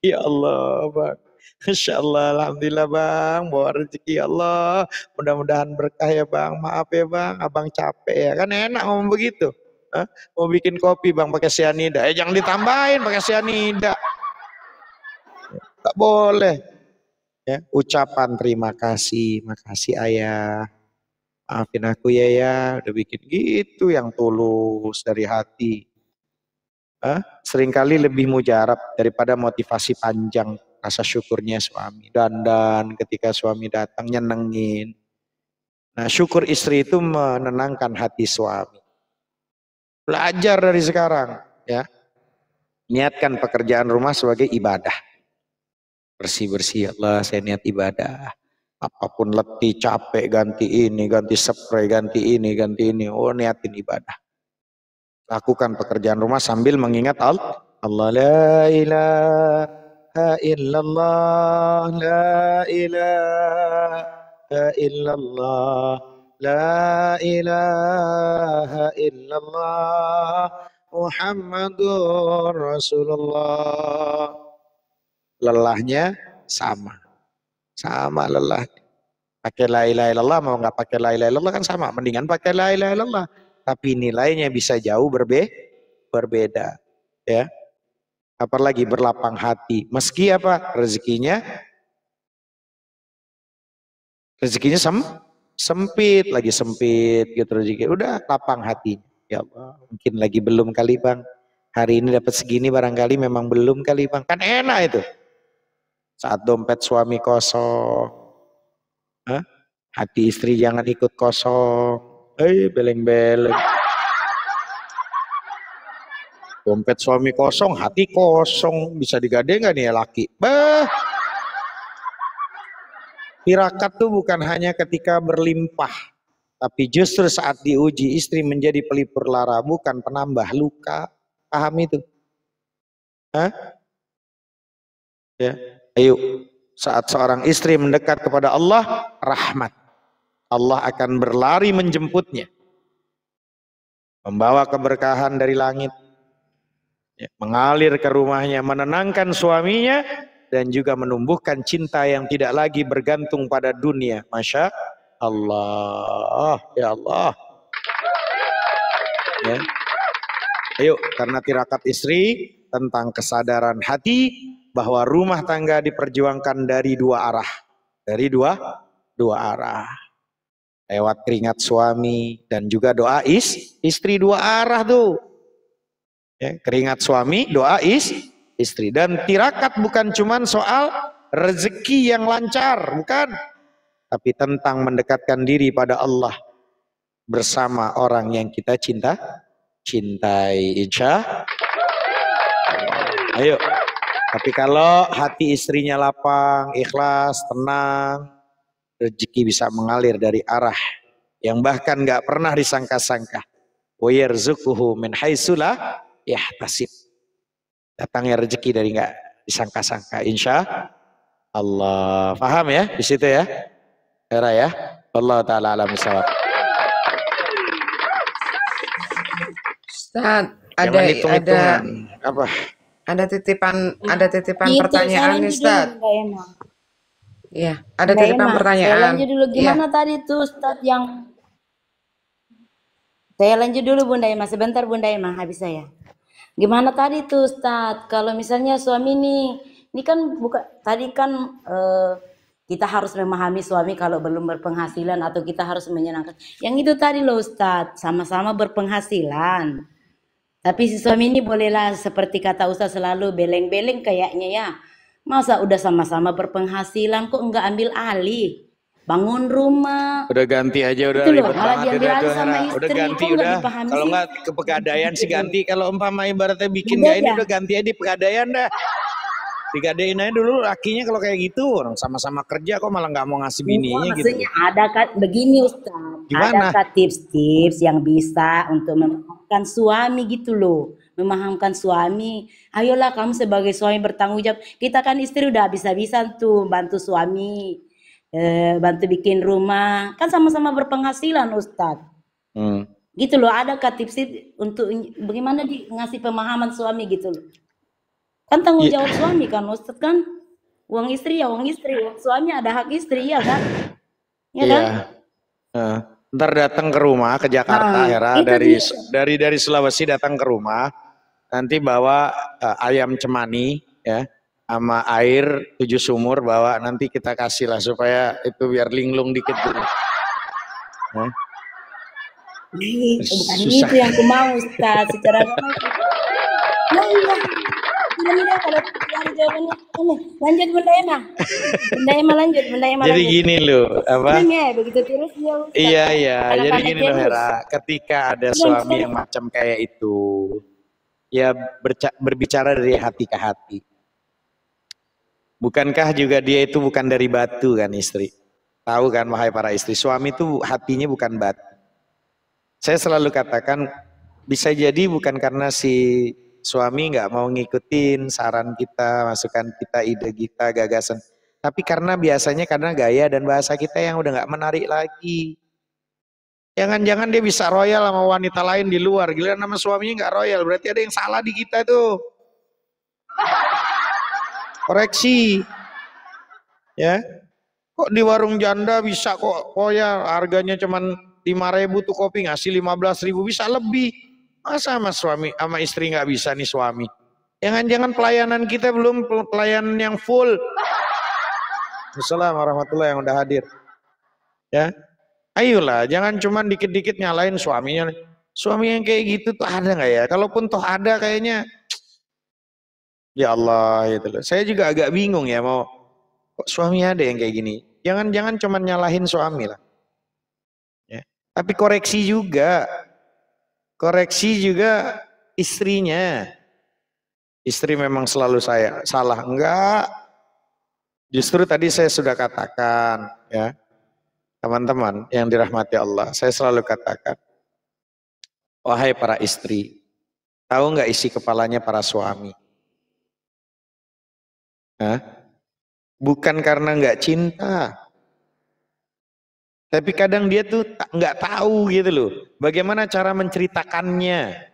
Ya Allah, bang. Insya Allah, alhamdulillah bang, bawa rezeki Allah, mudah-mudahan berkah ya bang. Maaf ya bang, abang capek ya, kan enak ngomong begitu. Hah? Mau bikin kopi bang pakai cyanida, jangan ditambahin pakai cyanida. Tak boleh. Ya, ucapan terima kasih, makasih ayah, maafin aku ya, udah bikin gitu yang tulus dari hati. Seringkali lebih mujarab daripada motivasi panjang rasa syukurnya suami. Dandan ketika suami datang nyenengin. Nah, syukur istri itu menenangkan hati suami. Belajar dari sekarang, ya. Niatkan pekerjaan rumah sebagai ibadah. Bersih-bersih, Allah saya niat ibadah. Apapun letih, capek, ganti ini, ganti spray, ganti ini. Oh, niatin ibadah. Lakukan pekerjaan rumah sambil mengingat Allah. La ilaha illallah, la ilaha illallah, la ilaha illallah, Muhammadur Rasulullah. Lelahnya sama lelah. Pakai la ilaha illallah mau nggak pakai la ilaha illallah kan sama, mendingan pakai la ilaha illallah. Tapi nilainya bisa jauh berbeda, ya. Apalagi berlapang hati, meski apa rezekinya sempit gitu rezeki, udah lapang hati. Ya Allah, mungkin lagi belum kali bang, Hari ini dapat segini barangkali memang belum kali bang. Kan enak itu. Saat dompet suami kosong. Hati istri jangan ikut kosong. Beleng-beleng. Dompet suami kosong, hati kosong. Bisa digade nggak nih ya laki? Tirakat tuh bukan hanya ketika berlimpah. Tapi justru saat diuji istri menjadi pelipur lara, bukan penambah luka. Paham itu? Ya. Ayo, saat seorang istri mendekat kepada Allah, rahmat. Allah akan berlari menjemputnya. Membawa keberkahan dari langit. Ya, mengalir ke rumahnya, menenangkan suaminya, dan juga menumbuhkan cinta yang tidak lagi bergantung pada dunia. Masya Allah, ya Allah. Ya. Ayo, karena tirakat istri tentang kesadaran hati bahwa rumah tangga diperjuangkan dari dua arah. Dari dua arah. Lewat keringat suami dan juga doa istri, dua arah tuh. Ya, keringat suami, doa istri. Dan tirakat bukan cuma soal rezeki yang lancar, bukan. Tapi tentang mendekatkan diri pada Allah bersama orang yang kita cintai. Insya Allah. Ayo. Tapi kalau hati istrinya lapang, ikhlas, tenang, rezeki bisa mengalir dari arah yang bahkan gak pernah disangka-sangka. Wa yarzuquhu min haitsu la yahtasib. Datangnya rezeki dari nggak disangka-sangka, insya Allah. Paham ya di situ ya, Era ya. Allah taala alam bisawab. Ustaz, Jangan hitung-hitungan. Apa? Ada titipan Gitu, pertanyaan nih, Ustaz. Iya, ada Mbak titipan Emma, pertanyaan. saya lanjut dulu. Iya. Gimana tadi tuh Ustaz yang... Saya lanjut dulu Bunda Emma, sebentar Bunda Emma, habis saya. Gimana tadi tuh Ustaz, kalau misalnya suami ini kan tadi kan kita harus memahami suami kalau belum berpenghasilan atau kita harus menyenangkan. Yang itu tadi loh Ustaz, sama-sama berpenghasilan. Tapi si suami ini bolehlah seperti kata Ustaz selalu beleng-beleng kayaknya ya. Masa udah sama-sama berpenghasilan kok enggak ambil alih? Bangun rumah. Udah ganti aja, udah Itu loh, ribet malah banget diambil alih sama udah istri. ganti Kok udah. dipahami Kalau sih? nggak ke pegadaian sih ganti. Kalau umpama ibaratnya bikin Udah nggak ini ya? udah ganti aja di pegadaian dah. Digadein aja dulu lakinya kalau kayak gitu. Orang sama-sama kerja kok malah nggak mau ngasih bininya gitu. Maksudnya ada kan begini Ustaz. Gimana? Adakah tips-tips yang bisa untuk memahamkan suami gitu loh. Memahamkan suami. Ayolah kamu sebagai suami bertanggung jawab. Kita kan istri udah bisa-bisa tuh bantu suami. Bantu bikin rumah. Kan sama-sama berpenghasilan Ustaz. Gitu loh. Adakah tips-tips untuk bagaimana ngasih pemahaman suami gitu loh. Kan tanggung jawab suami kan Ustaz kan. Uang istri ya uang istri. Uang suami ada hak istri ya kan. Ya kan? Ntar datang ke rumah ke Jakarta, Hera dari Sulawesi datang ke rumah, nanti bawa ayam cemani ya, sama air 7 sumur bawa, nanti kita kasih lah supaya itu biar linglung dikit dulu. Bukan itu yang aku mau Ustaz, secara iya kalau jawabannya ini lanjut Bunda Emma. Bunda Emma lanjut. Jadi gini loh, apa? Begitu terus ya Ustaz. Iya. Jadi gini loh Hera, ketika ada suami yang macam kayak itu, ya berbicara dari hati ke hati. Bukankah juga dia itu bukan dari batu kan istri? Tahu kan wahai para istri, suami itu hatinya bukan batu. Saya selalu katakan bisa jadi bukan karena si suami nggak mau ngikutin saran kita, masukan kita, ide kita, gagasan. Tapi karena biasanya karena gaya dan bahasa kita yang udah nggak menarik lagi. Jangan-jangan dia bisa royal sama wanita lain di luar. Giliran nama suaminya nggak royal, berarti ada yang salah di kita tuh. Koreksi. Ya. Kok di warung janda bisa kok royal, harganya cuman 5.000 tuh kopi ngasih 15.000 bisa lebih. Masa sama istri nggak bisa nih suami? Jangan-jangan pelayanan kita belum pelayanan yang full. Assalamualaikum warahmatullahi yang udah hadir. Ya, ayolah, jangan cuma dikit-dikit nyalain suaminya. Suami yang kayak gitu tuh ada nggak ya? Kalaupun toh ada kayaknya, ya Allah gitu loh. Saya juga agak bingung ya mau kok suami ada yang kayak gini. Jangan-jangan cuma nyalahin suami lah. Ya. Tapi koreksi juga istrinya. Istri memang selalu saya salah, enggak. Justru tadi saya sudah katakan ya, teman-teman yang dirahmati Allah, saya selalu katakan, wahai para istri, tahu nggak isi kepalanya para suami? Hah? Bukan karena nggak cinta, tapi kadang dia tuh nggak tahu gitu loh, bagaimana cara menceritakannya.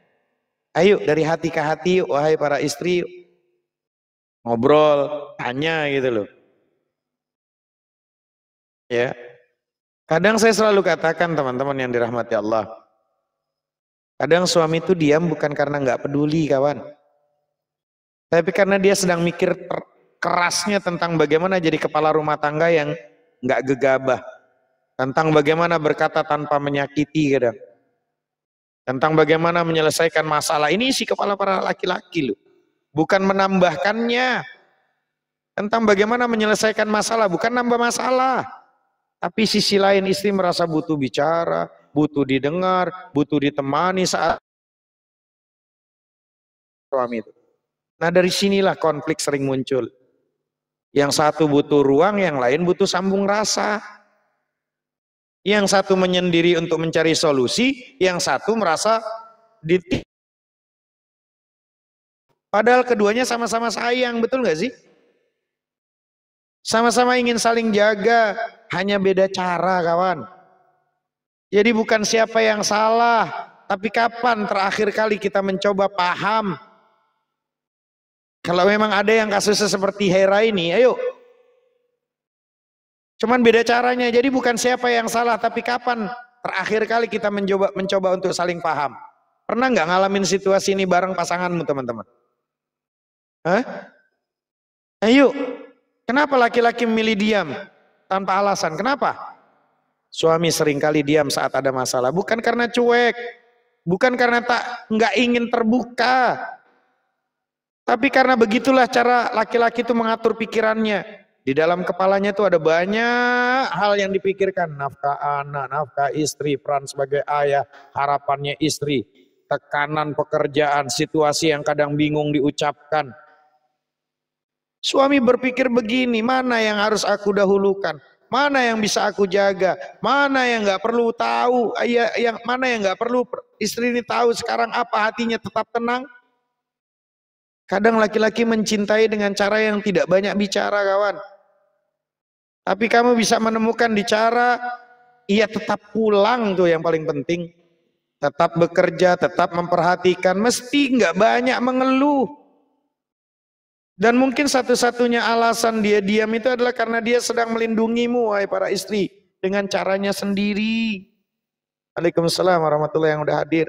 Ayo dari hati ke hati, wahai para istri, ngobrol, tanya gitu loh. Ya, kadang saya selalu katakan teman-teman yang dirahmati Allah, kadang suami itu diam bukan karena nggak peduli kawan, tapi karena dia sedang mikir kerasnya tentang bagaimana jadi kepala rumah tangga yang nggak gegabah, tentang bagaimana berkata tanpa menyakiti kadang, tentang bagaimana menyelesaikan masalah. Ini isi kepala para laki-laki loh, bukan menambahkannya, tentang bagaimana menyelesaikan masalah, bukan nambah masalah. Tapi sisi lain istri merasa butuh bicara, butuh didengar, butuh ditemani saat suami itu. Nah dari sinilah konflik sering muncul. Yang satu butuh ruang, yang lain butuh sambung rasa. Yang satu menyendiri untuk mencari solusi, yang satu merasa ditik. Padahal keduanya sama-sama sayang, betul nggak sih? Sama-sama ingin saling jaga, hanya beda cara kawan. Jadi bukan siapa yang salah, tapi kapan terakhir kali kita mencoba paham. Kalau memang ada yang kasusnya seperti Hera ini, ayo. Cuman beda caranya, jadi bukan siapa yang salah, tapi kapan terakhir kali kita mencoba untuk saling paham. Pernah nggak ngalamin situasi ini bareng pasanganmu teman-teman? Hah? Ayo. Kenapa laki-laki memilih diam tanpa alasan? Kenapa? Suami seringkali diam saat ada masalah, bukan karena cuek, bukan karena nggak ingin terbuka, tapi karena begitulah cara laki-laki itu mengatur pikirannya. Di dalam kepalanya itu ada banyak hal yang dipikirkan, nafkah anak, nafkah istri, peran sebagai ayah, harapannya istri, tekanan pekerjaan, situasi yang kadang bingung diucapkan. Suami berpikir begini, mana yang harus aku dahulukan, mana yang bisa aku jaga, mana yang nggak perlu tahu, mana yang nggak perlu istri ini tahu sekarang apa, hatinya tetap tenang. Kadang laki-laki mencintai dengan cara yang tidak banyak bicara kawan. Tapi kamu bisa menemukan di cara ia tetap pulang tuh yang paling penting. Tetap bekerja, tetap memperhatikan, mesti nggak banyak mengeluh. Dan mungkin satu-satunya alasan dia diam itu adalah karena dia sedang melindungimu, wahai para istri, dengan caranya sendiri. Waalaikumsalam warahmatullahi yang udah hadir.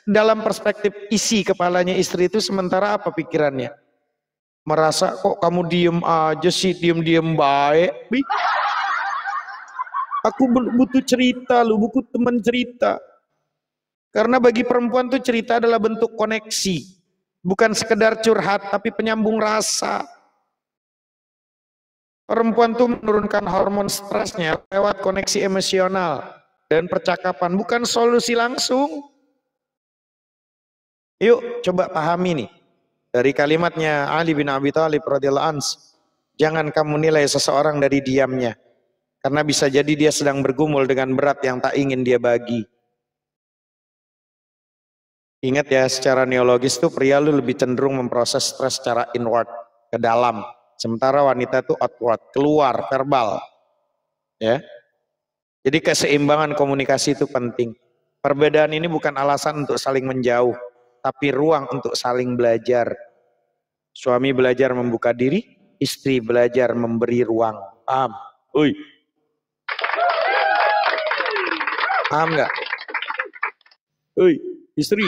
Dalam perspektif isi kepalanya istri itu sementara apa pikirannya? Merasa kok kamu diem aja sih, diem-diem baik. Aku butuh cerita, lu butuh teman cerita. Karena bagi perempuan tuh cerita adalah bentuk koneksi. Bukan sekedar curhat, tapi penyambung rasa. Perempuan tuh menurunkan hormon stresnya lewat koneksi emosional dan percakapan, bukan solusi langsung. Yuk coba pahami nih. Dari kalimatnya Ali bin Abi Thalib radhiyallahu anhu, jangan kamu nilai seseorang dari diamnya. Karena bisa jadi dia sedang bergumul dengan berat yang tak ingin dia bagi. Ingat ya, secara neologis tuh pria lu lebih cenderung memproses stres secara inward, ke dalam. Sementara wanita tuh outward, keluar, verbal. Ya. Jadi keseimbangan komunikasi itu penting. Perbedaan ini bukan alasan untuk saling menjauh, tapi ruang untuk saling belajar. Suami belajar membuka diri, istri belajar memberi ruang. Paham? Uy. Paham nggak? Uy, istri.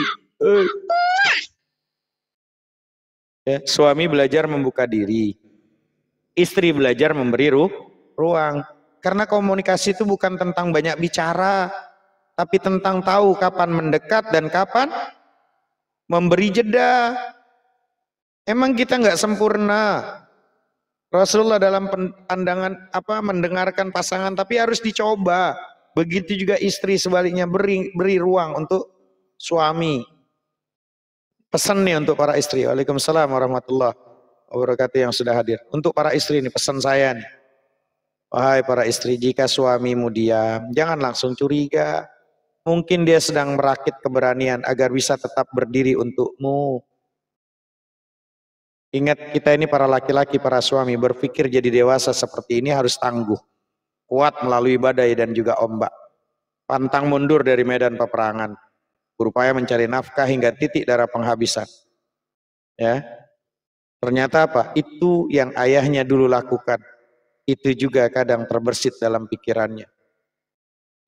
Ya, suami belajar membuka diri, istri belajar memberi ruang. Karena komunikasi itu bukan tentang banyak bicara, tapi tentang tahu kapan mendekat dan kapan memberi jeda. Emang kita nggak sempurna. Rasulullah dalam pandangan mendengarkan pasangan, tapi harus dicoba. Begitu juga istri sebaliknya, beri ruang untuk suami. Pesan nih untuk para istri. Waalaikumsalam warahmatullahi wabarakatuh yang sudah hadir. Untuk para istri ini pesan saya nih. Wahai para istri, jika suamimu diam, jangan langsung curiga. Mungkin dia sedang merakit keberanian agar bisa tetap berdiri untukmu. Ingat, kita ini para laki-laki, para suami, berpikir jadi dewasa seperti ini harus tangguh, kuat melalui badai dan juga ombak, pantang mundur dari medan peperangan, berupaya mencari nafkah hingga titik darah penghabisan. Ya, ternyata apa? Itu yang ayahnya dulu lakukan. Itu juga kadang terbersit dalam pikirannya.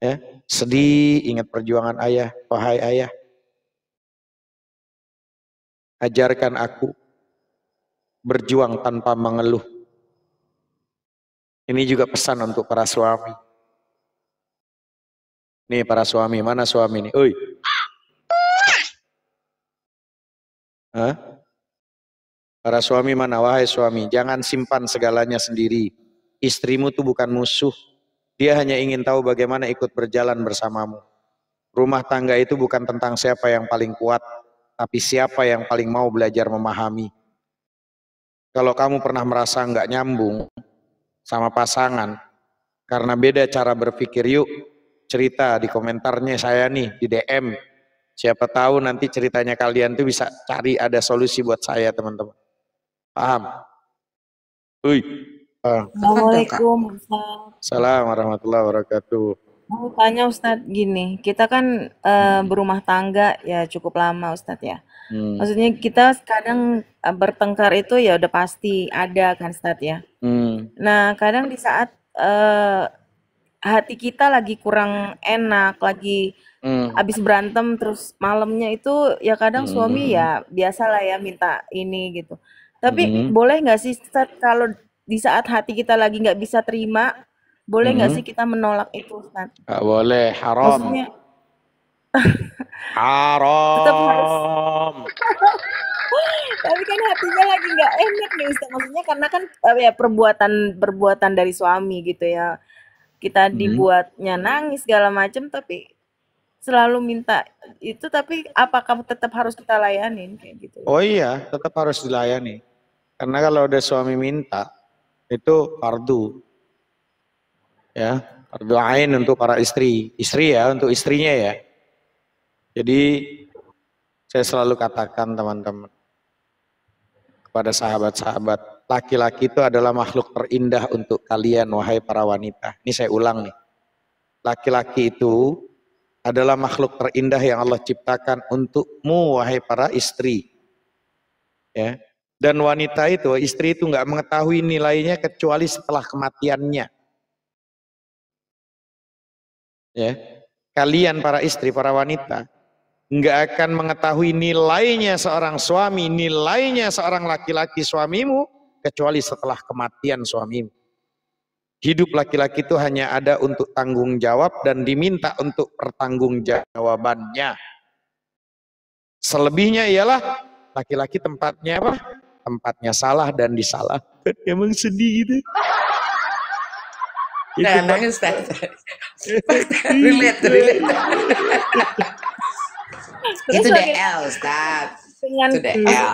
Ya, sedih ingat perjuangan ayah. Wahai ayah, ajarkan aku berjuang tanpa mengeluh. Ini juga pesan untuk para suami. Nih para suami, mana suami nih? Oi. Hah? Para suami mana? Wahai suami, jangan simpan segalanya sendiri. Istrimu tuh bukan musuh. Dia hanya ingin tahu bagaimana ikut berjalan bersamamu. Rumah tangga itu bukan tentang siapa yang paling kuat, tapi siapa yang paling mau belajar memahami. Kalau kamu pernah merasa nggak nyambung sama pasangan karena beda cara berpikir, yuk cerita di komentarnya saya nih, di DM. Siapa tahu nanti ceritanya kalian tuh bisa cari ada solusi buat saya, teman-teman. Paham? Uy. Assalamualaikum Ustaz. Assalamualaikum warahmatullahi wabarakatuh. Mau tanya Ustadz gini, kita kan berumah tangga ya cukup lama Ustadz ya. Maksudnya kita kadang bertengkar itu ya udah pasti ada kan Ustadz ya. Nah kadang di saat hati kita lagi kurang enak, lagi habis berantem terus malamnya itu ya kadang suami ya biasalah ya minta ini gitu. Tapi boleh nggak sih Ustadz kalau di saat hati kita lagi nggak bisa terima, boleh nggak sih kita menolak itu Ustadz? Nggak boleh, haram. Maksudnya tetap harus. Haram. Tapi kan hatinya lagi nggak enak nih Ustaz. Maksudnya karena kan ya perbuatan dari suami gitu ya. Kita dibuatnya nangis segala macam tapi selalu minta itu, tapi apakah tetap harus kita layanin kayak gitu? Oh iya, tetap harus dilayani. Karena kalau udah suami minta, itu fardu. Ya, fardu ain untuk para istri. Istri ya, untuk istrinya ya. Jadi saya selalu katakan teman-teman kepada sahabat-sahabat, laki-laki itu adalah makhluk terindah untuk kalian wahai para wanita. Ini saya ulang nih. Laki-laki itu adalah makhluk terindah yang Allah ciptakan untukmu wahai para istri. Ya. Dan wanita itu, istri itu nggak mengetahui nilainya kecuali setelah kematiannya. Ya. Kalian para istri, para wanita nggak akan mengetahui nilainya seorang suami, nilainya seorang laki-laki suamimu kecuali setelah kematian suamimu. Hidup laki-laki itu hanya ada untuk tanggung jawab dan diminta untuk pertanggungjawabannya. Selebihnya ialah laki-laki tempatnya apa? Tempatnya salah dan disalahkan. Emang sedih gitu. Nah, nangis relate. Itu DL, Ustaz. Dengan Itu DL.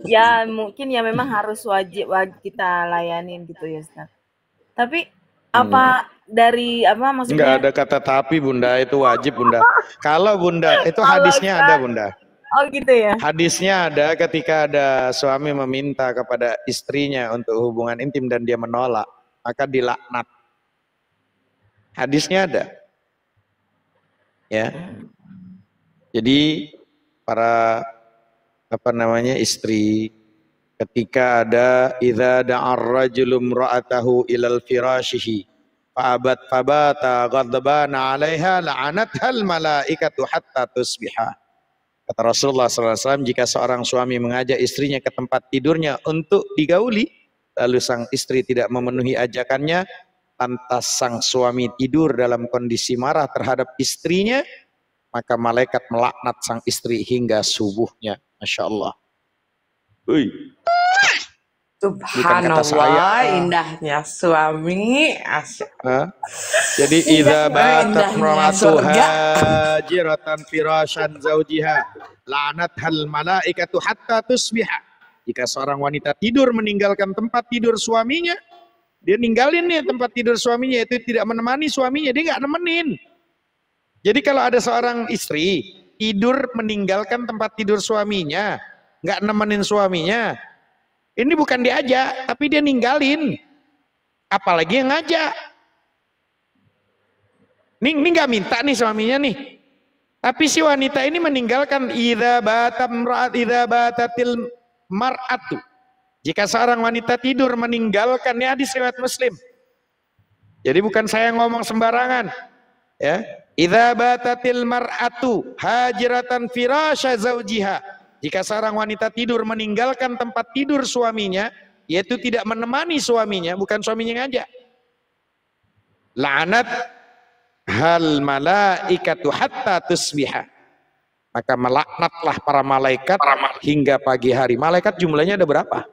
ya mungkin ya memang harus wajib kita layanin gitu ya Ustaz. Tapi apa dari apa maksudnya? Enggak ada kata tapi Bunda, itu wajib Bunda. Kalau Bunda, itu hadisnya ada Bunda. Oh gitu ya. Hadisnya ada ketika ada suami meminta kepada istrinya untuk hubungan intim dan dia menolak, maka dilaknat. Hadisnya ada. Ya. Jadi para istri ketika ada idza da'ar rajulu imra'atahu ilal firashihi fa'abat fabata ghadbana 'alaiha la'anathal malaikatu hatta tusbiha. Kata Rasulullah SAW, jika seorang suami mengajak istrinya ke tempat tidurnya untuk digauli, lalu sang istri tidak memenuhi ajakannya, lantas sang suami tidur dalam kondisi marah terhadap istrinya, maka malaikat melaknat sang istri hingga subuhnya. Masya Allah. Subhanallah, indahnya suami. Jadi idza batat imra'atu hajiratan firasyan zaujiha la'anat hal malaikatu hatta tusbiha. Jika seorang wanita tidur meninggalkan tempat tidur suaminya, dia ninggalin nih tempat tidur suaminya, itu tidak menemani suaminya, dia nggak nemenin. Jadi kalau ada seorang istri tidur meninggalkan tempat tidur suaminya, nggak nemenin suaminya, ini bukan diajak, tapi dia ninggalin. Apalagi yang ngajak. Ini nggak minta nih suaminya nih. Tapi si wanita ini meninggalkan idza batatil mar'atu. Jika seorang wanita tidur meninggalkan, ini hadis riwayat Muslim. Jadi bukan saya ngomong sembarangan. Ya. Idza batatil mar'atu hajiratan firasya zaujiha. Jika seorang wanita tidur meninggalkan tempat tidur suaminya, yaitu tidak menemani suaminya, bukan suaminya ngajak. La'anat hal malaikatu hatta tusbiha. Maka melaknatlah para malaikat hingga pagi hari. Malaikat jumlahnya ada berapa?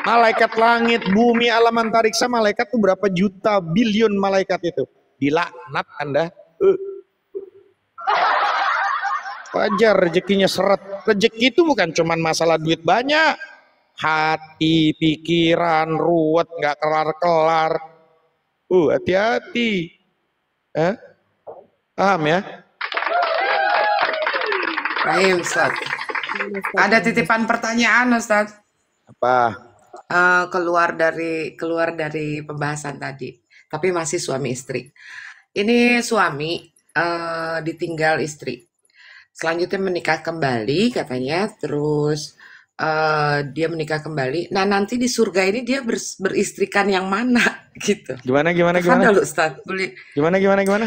Malaikat langit, bumi, alam antariksa, malaikat itu berapa juta bilion malaikat itu. Dilaknat Anda. Wajar rezekinya seret. Rezeki itu bukan cuma masalah duit banyak. Hati, pikiran, ruwet, nggak kelar-kelar. Hati-hati. Paham ya? Baik, Ustaz. Ada titipan pertanyaan, Ustaz. Apa? Keluar dari pembahasan tadi. Tapi masih suami istri. Ini suami ditinggal istri. Selanjutnya menikah kembali katanya, terus dia menikah kembali. Nah nanti di surga ini dia beristrikan yang mana gitu? Gimana? Dulu, Ustaz. Boleh. Gimana?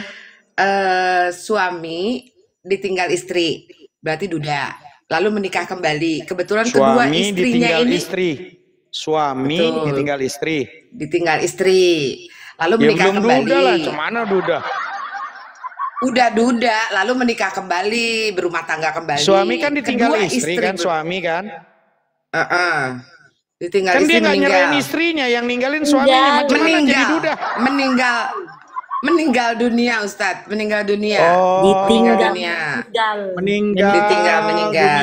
Suami ditinggal istri, berarti duda. Lalu menikah kembali. Kebetulan suami kedua istrinya ditinggal ini istri. Suami betul, ditinggal istri. Ditinggal istri. Lalu Ya menikah belum kembali. duda lah, kemana duda? Udah duda, lalu menikah kembali, berumah tangga kembali. Suami kan ditinggal Kedua istri kan, suami kan? Ditinggal Kan istri dia nggak meninggal. nyerahin istrinya, yang ninggalin suaminya. Macam mana jadi duda? Meninggal dunia, Ustadz. Meninggal dunia. Oh, Ditinggal. meninggal. Dunia.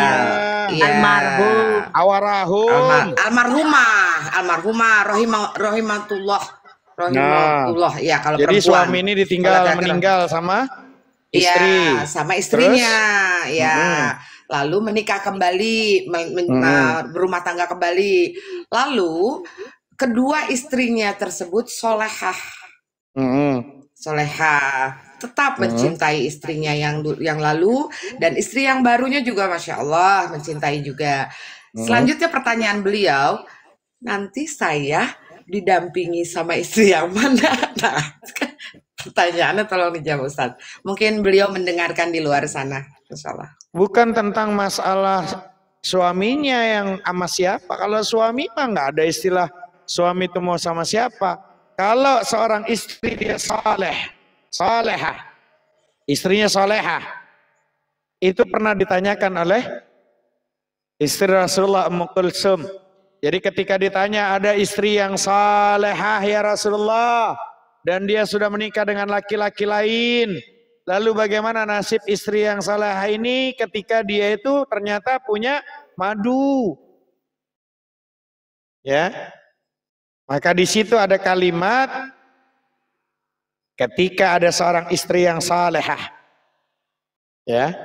Iya. Almarhum. Awarahum. Almarhumah rahimatullah. Ya kalau Jadi perempuan. suami ini ditinggal meninggal sama istri. Iya, sama istrinya. Ya. Lalu menikah kembali, berumah tangga kembali. Lalu kedua istrinya tersebut solehah. Solehah, tetap mencintai istrinya yang lalu, dan istri yang barunya juga Masya Allah mencintai juga. Selanjutnya pertanyaan beliau, nanti saya didampingi sama istri yang mana? Nah, pertanyaannya tolong dijawab Ustaz. Mungkin beliau mendengarkan di luar sana, Insya Allah. Bukan tentang masalah suaminya yang sama siapa. Kalau suami mah nggak ada istilah suami itu mau sama siapa. Kalau seorang istri dia salehah, istrinya salehah, itu pernah ditanyakan oleh istri Rasulullah Ummu Kulsum. Jadi ketika ditanya ada istri yang salehah ya Rasulullah, dan dia sudah menikah dengan laki-laki lain, lalu bagaimana nasib istri yang salehah ini ketika dia itu ternyata punya madu? Ya. Maka di situ ada kalimat ketika ada seorang istri yang salehah, ya,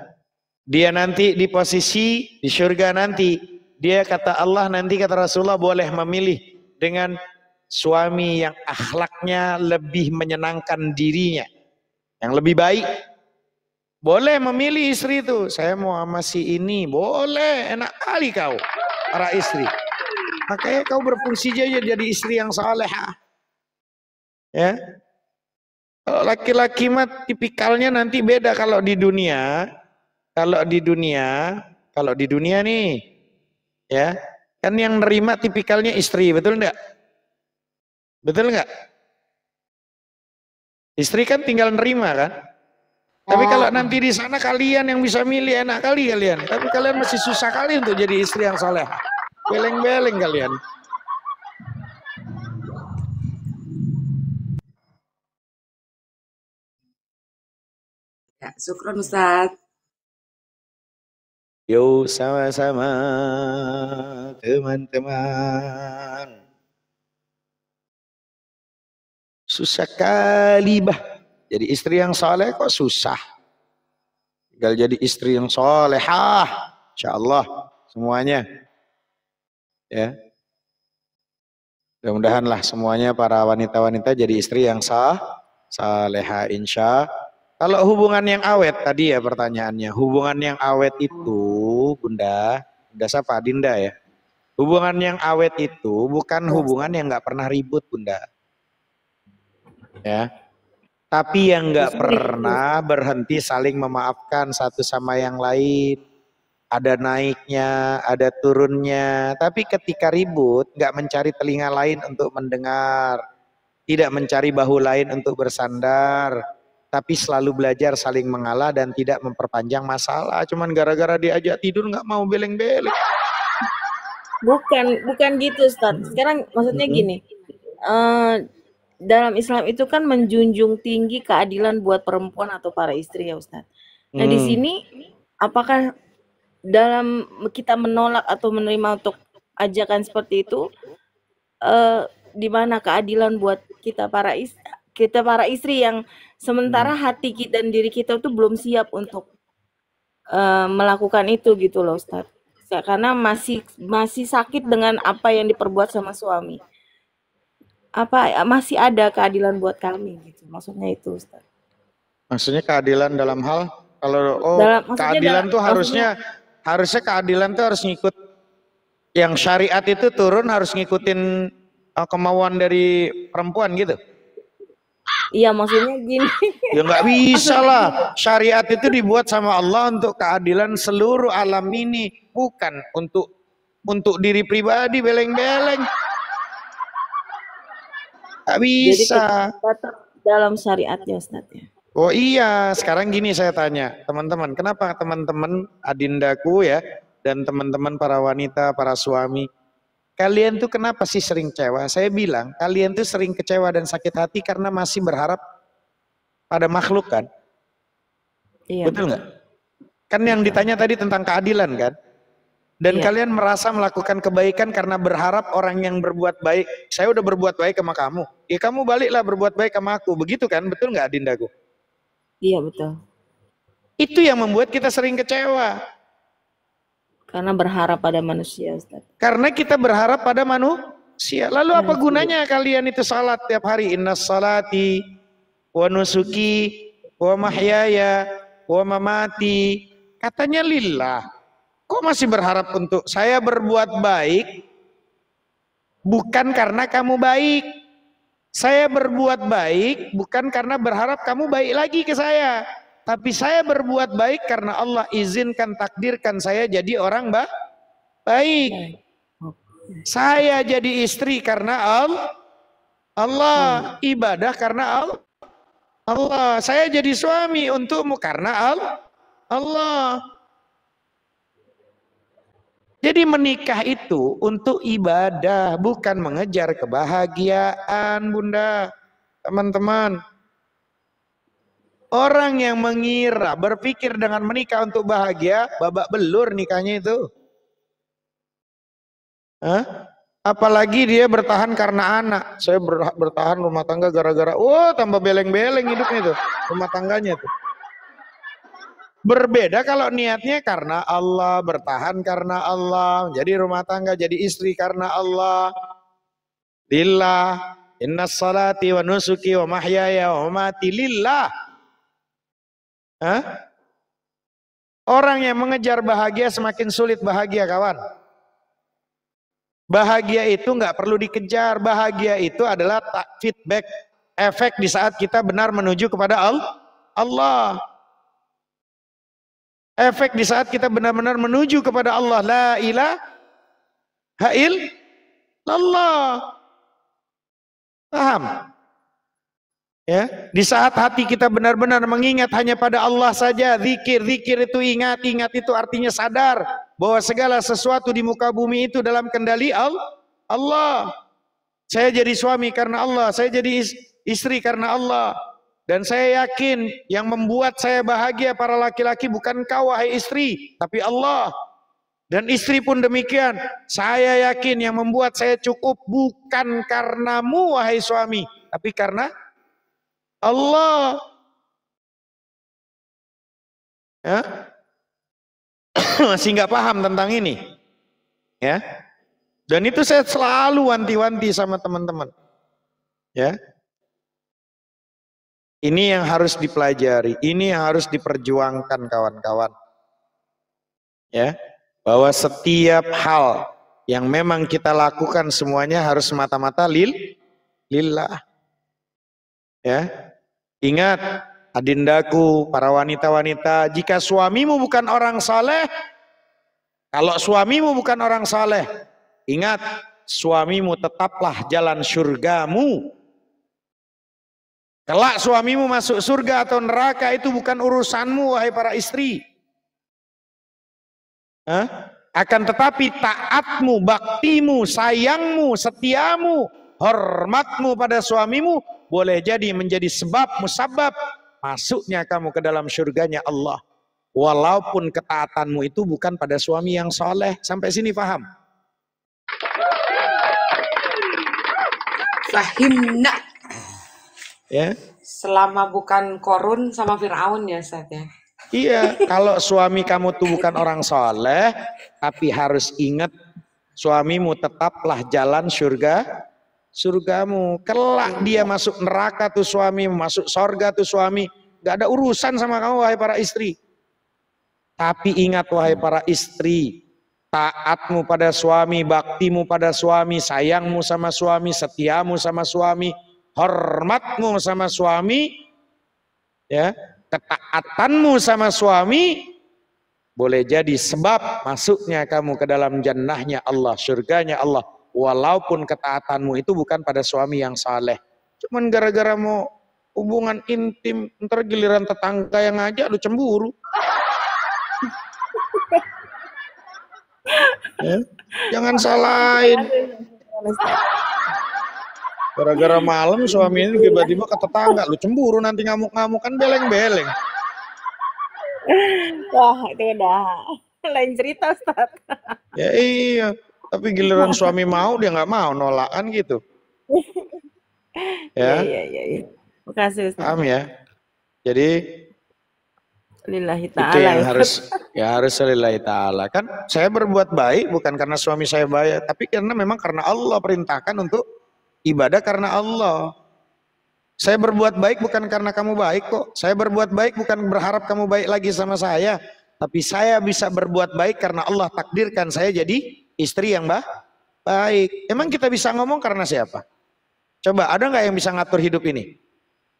dia nanti di posisi di surga nanti, dia kata Allah nanti kata Rasulullah boleh memilih dengan suami yang akhlaknya lebih menyenangkan dirinya, yang lebih baik. Boleh memilih istri itu, saya mau sama si ini, boleh, enak kali kau para istri. Makanya kau berfungsi aja jadi istri yang salehah. Ya. Kalau laki-laki mah tipikalnya nanti beda kalau di dunia. Kalau di dunia nih, ya. Kan yang nerima tipikalnya istri, betul enggak? Betul enggak? Istri kan tinggal nerima kan? Tapi kalau nanti di sana kalian yang bisa milih, enak kali kalian. Tapi kalian masih susah kali untuk jadi istri yang soleh. Beleng-beleng kalian. Ya, syukron Ustaz. Yo sama-sama teman-teman. Susah kali bah. Jadi istri yang soleh kok susah. Tinggal jadi istri yang solehah. Insya Allah semuanya. Ya. Mudah-mudahan lah semuanya para wanita-wanita jadi istri yang salehah insya. Kalau hubungan yang awet tadi ya pertanyaannya. Hubungan yang awet itu Bunda siapa? Dinda ya. Hubungan yang awet itu bukan hubungan yang nggak pernah ribut Bunda. Ya. Tapi yang nggak pernah berhenti saling memaafkan satu sama yang lain. Ada naiknya, ada turunnya. Tapi ketika ribut, nggak mencari telinga lain untuk mendengar. Tidak mencari bahu lain untuk bersandar. Tapi selalu belajar saling mengalah dan tidak memperpanjang masalah. Cuman gara-gara diajak tidur nggak mau beleng-beleng. Bukan gitu Ustaz. Sekarang maksudnya gini. Dalam Islam itu kan menjunjung tinggi keadilan buat perempuan atau para istri ya Ustaz. Nah di sini apakah dalam kita menolak atau menerima untuk ajakan seperti itu, di mana keadilan buat kita para istri yang sementara hati kita dan diri kita tuh belum siap untuk melakukan itu gitu loh Ustaz. Karena masih sakit dengan apa yang diperbuat sama suami. Apa masih ada keadilan buat kami gitu, maksudnya itu Ustaz. Maksudnya keadilan dalam hal kalau keadilan tuh harusnya keadilan tuh harus ngikut yang syariat itu turun harus ngikutin kemauan dari perempuan gitu. Iya maksudnya gini. Ya nggak bisa lah. Syariat itu dibuat sama Allah untuk keadilan seluruh alam ini, bukan untuk diri pribadi beleng-beleng. Gak bisa. Jadi dalam syariatnya Ustaz ya. Oh iya, sekarang gini saya tanya teman-teman, kenapa teman-teman adindaku ya dan teman-teman para wanita, para suami, kalian tuh kenapa sih sering kecewa? Saya bilang kalian tuh sering kecewa dan sakit hati karena masih berharap pada makhluk kan? Iya. Betul nggak? Kan yang ditanya tadi tentang keadilan kan? Dan kalian merasa melakukan kebaikan karena berharap orang yang berbuat baik. Saya udah berbuat baik sama kamu. Ya kamu baliklah berbuat baik sama aku. Begitu kan? Betul nggak Adindaku? Iya betul. Itu yang membuat kita sering kecewa. Karena berharap pada manusia Ustaz. Karena kita berharap pada manusia. Lalu apa gunanya kalian itu salat tiap hari? Innas salati wa nusuki wa mahyaya wa mamati. Katanya lillah. Kok masih berharap untuk saya berbuat baik bukan karena kamu baik. Saya berbuat baik bukan karena berharap kamu baik lagi ke saya. Tapi saya berbuat baik karena Allah izinkan, takdirkan saya jadi orang baik. Saya jadi istri karena Allah. Ibadah karena Allah. Saya jadi suami untukmu karena Allah. Jadi menikah itu untuk ibadah, bukan mengejar kebahagiaan, Bunda. Teman-teman. Orang yang mengira, berpikir dengan menikah untuk bahagia, babak belur nikahnya itu. Apalagi dia bertahan karena anak. Saya bertahan rumah tangga gara-gara, tambah beleng-beleng hidupnya itu. Rumah tangganya itu. Berbeda kalau niatnya karena Allah, bertahan karena Allah, jadi rumah tangga, jadi istri karena Allah. Lillah, innas salati wa nusuki wa mahyaya wa mamati lillah. Orang yang mengejar bahagia semakin sulit bahagia, kawan. Bahagia itu nggak perlu dikejar, bahagia itu adalah feedback, efek di saat kita benar menuju kepada Allah. Efek di saat kita benar-benar menuju kepada Allah. La ilaha illallah. Paham? Ya, di saat hati kita benar-benar mengingat hanya pada Allah saja, zikir itu ingat itu artinya sadar bahwa segala sesuatu di muka bumi itu dalam kendali Allah. Saya jadi suami karena Allah, saya jadi istri karena Allah. Dan saya yakin yang membuat saya bahagia para laki-laki bukan kau wahai istri, tapi Allah. Dan istri pun demikian. Saya yakin yang membuat saya cukup bukan karenamu wahai suami, tapi karena Allah. Ya. Masih nggak paham tentang ini? Ya. Dan itu saya selalu wanti-wanti sama teman-teman. Ya. Ini yang harus dipelajari, ini yang harus diperjuangkan kawan-kawan. Ya. Bahwa setiap hal yang memang kita lakukan semuanya harus semata-mata lillah. Ya. Ingat, adindaku, para wanita-wanita, jika suamimu bukan orang saleh, kalau suamimu bukan orang saleh, ingat, suamimu tetaplah jalan surgamu. Kelak suamimu masuk surga atau neraka itu bukan urusanmu, wahai para istri. Akan tetapi taatmu, baktimu, sayangmu, setiamu, hormatmu pada suamimu boleh jadi menjadi sebab, musabab masuknya kamu ke dalam surganya Allah. Walaupun ketaatanmu itu bukan pada suami yang soleh. Sampai sini paham? Fahimna. Ya. Selama bukan Korun sama Fir'aun ya Ustaz ya. Iya, kalau suami kamu tuh bukan orang soleh, tapi harus ingat suamimu tetaplah jalan surgamu. Kelak dia masuk neraka tuh suami, masuk sorga tuh suami, gak ada urusan sama kamu wahai para istri. Tapi ingat wahai para istri, taatmu pada suami, baktimu pada suami, sayangmu sama suami, setiamu sama suami, hormatmu sama suami, ya, ketaatanmu sama suami boleh jadi sebab masuknya kamu ke dalam jannahnya Allah, surganya Allah. Walaupun ketaatanmu itu bukan pada suami yang saleh. Cuman gara-gara mau hubungan intim, ntar giliran tetangga yang ngajak lu cemburu. Ya, jangan salahin. Gara-gara malam suami ini tiba-tiba ke tetangga, lu cemburu nanti ngamuk-ngamuk, kan beleng-beleng. Wah, itu udah lain cerita, Ustaz. Ya iya. Tapi giliran suami mau, dia nggak mau, nolak kan gitu. Ya. Iya. Makasih Ustaz. Paham ya? Jadi lillahi itu ta'ala yang harus lillahi ta'ala. Kan saya berbuat baik bukan karena suami saya baik, tapi karena memang karena Allah perintahkan untuk ibadah karena Allah. Saya berbuat baik bukan karena kamu baik kok. Saya berbuat baik bukan berharap kamu baik lagi sama saya, tapi saya bisa berbuat baik karena Allah takdirkan saya jadi istri yang baik. Emang kita bisa ngomong karena siapa? Coba, ada nggak yang bisa ngatur hidup ini?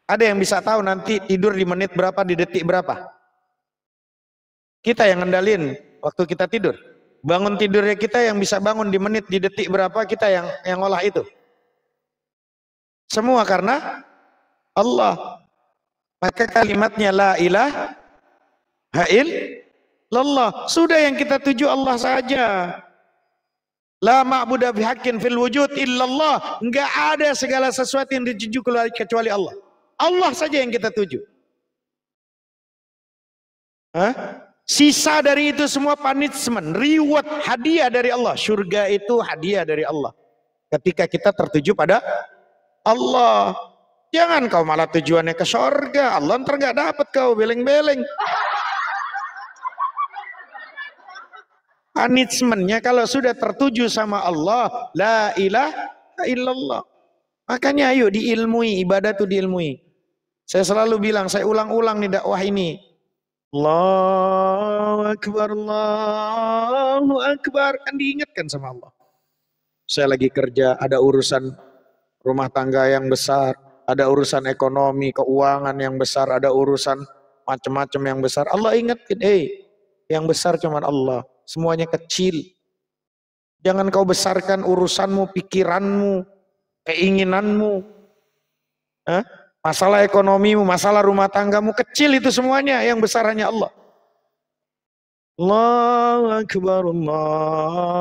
Ada yang bisa tahu nanti tidur di menit berapa, di detik berapa? Kita yang ngendalin waktu kita tidur. Bangun tidurnya kita yang bisa bangun di menit, di detik berapa, kita yang olah itu. Semua karena Allah. Maka kalimatnya la ilaha illallah. Sudah yang kita tuju Allah saja. La ma'budu bihaqqin fil wujud illallah. Enggak ada segala sesuatu yang dituju kecuali Allah. Allah saja yang kita tuju. Sisa dari itu semua punishment, reward, hadiah dari Allah. Surga itu hadiah dari Allah. Ketika kita tertuju pada Allah. Jangan kau malah tujuannya ke surga. Allah ntar gak dapat kau beleng-beleng. Punishmentnya kalau sudah tertuju sama Allah, la ilaha illallah. Makanya ayo diilmui, ibadah itu diilmui. Saya selalu bilang, saya ulang-ulang nih dakwah ini. Allahu Akbar, Allahu Akbar. Kan diingatkan sama Allah. Saya lagi kerja, ada urusan rumah tangga yang besar, ada urusan ekonomi, keuangan yang besar, ada urusan macam-macam yang besar. Allah ingatkan, yang besar cuman Allah. Semuanya kecil. Jangan kau besarkan urusanmu, pikiranmu, keinginanmu, masalah ekonomimu, masalah rumah tanggamu, kecil itu semuanya, yang besar hanya Allah. Allahu Akbar, Allah.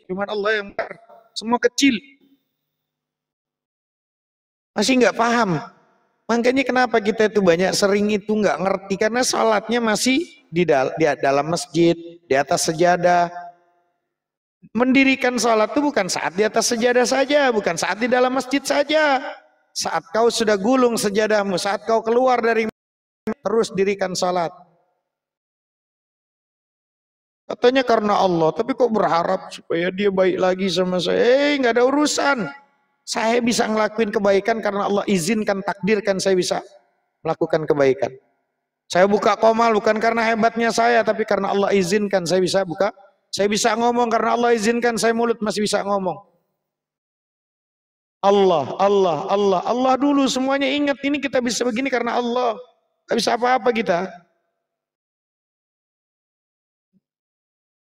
Cuma Allah yang besar, semua kecil. Masih nggak paham. Makanya kenapa kita itu banyak sering itu nggak ngerti, karena sholatnya masih di dalam masjid, di atas sejadah. Mendirikan sholat itu bukan saat di atas sejadah saja, bukan saat di dalam masjid saja. Saat kau sudah gulung sejadahmu, saat kau keluar dari terus dirikan sholat. Katanya karena Allah, tapi kok berharap supaya dia baik lagi sama saya? Nggak ada urusan. Saya bisa ngelakuin kebaikan karena Allah izinkan, takdirkan saya bisa melakukan kebaikan. Saya buka komal bukan karena hebatnya saya, tapi karena Allah izinkan saya bisa buka. Saya bisa ngomong karena Allah izinkan saya mulut masih bisa ngomong. Allah, Allah, Allah, Allah dulu semuanya ingat, ini kita bisa begini karena Allah. Gak bisa apa-apa kita.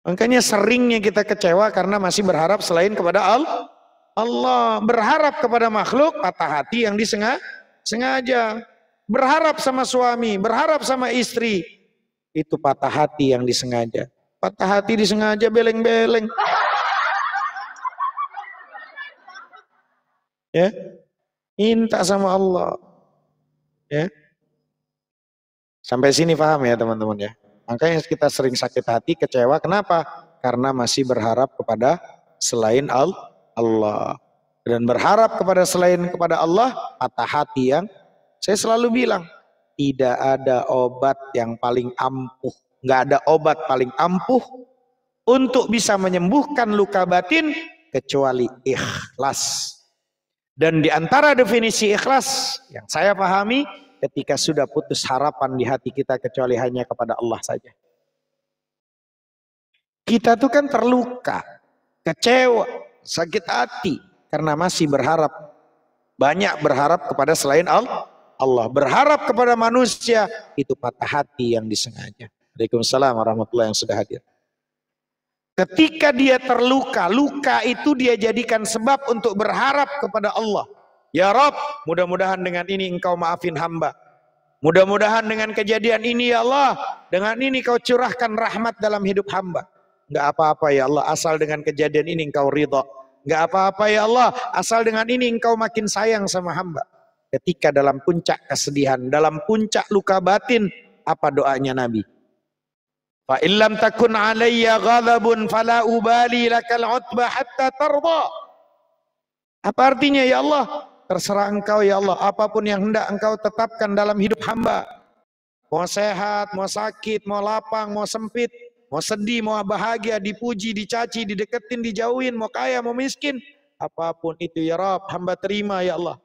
Makanya seringnya kita kecewa karena masih berharap selain kepada Allah. Berharap kepada makhluk, patah hati yang disengaja. Berharap sama suami, berharap sama istri, itu patah hati yang disengaja. Patah hati disengaja beleng-beleng. Ya, minta sama Allah. Ya, sampai sini paham ya teman-teman ya. Makanya kita sering sakit hati, kecewa. Kenapa? Karena masih berharap kepada selain Allah. Dan berharap kepada selain kepada Allah, patah hati yang saya selalu bilang, tidak ada obat yang paling ampuh. Nggak ada obat paling ampuh untuk bisa menyembuhkan luka batin kecuali ikhlas. Dan di antara definisi ikhlas yang saya pahami, ketika sudah putus harapan di hati kita kecuali hanya kepada Allah saja. Kita tuh kan terluka, kecewa, sakit hati karena masih berharap, banyak berharap kepada selain Allah. Berharap kepada manusia, itu patah hati yang disengaja. Waalaikumsalam warahmatullahi yang sudah hadir. Ketika dia terluka, luka itu dia jadikan sebab untuk berharap kepada Allah. Ya Rabb, mudah-mudahan dengan ini engkau maafin hamba. Mudah-mudahan dengan kejadian ini ya Allah, dengan ini kau curahkan rahmat dalam hidup hamba. Enggak apa-apa ya Allah, asal dengan kejadian ini engkau ridha. Enggak apa-apa ya Allah, asal dengan ini engkau makin sayang sama hamba. Ketika dalam puncak kesedihan, dalam puncak luka batin, apa doanya Nabi? Fa illam takun alayya ghadabun fala ubali lakal utba hatta tarda. Apa artinya ya Allah? Terserah engkau ya Allah, apapun yang hendak engkau tetapkan dalam hidup hamba. Mau sehat, mau sakit, mau lapang, mau sempit, mau sedih, mau bahagia, dipuji, dicaci, dideketin, dijauhin, mau kaya, mau miskin. Apapun itu ya Rabb, hamba terima ya Allah.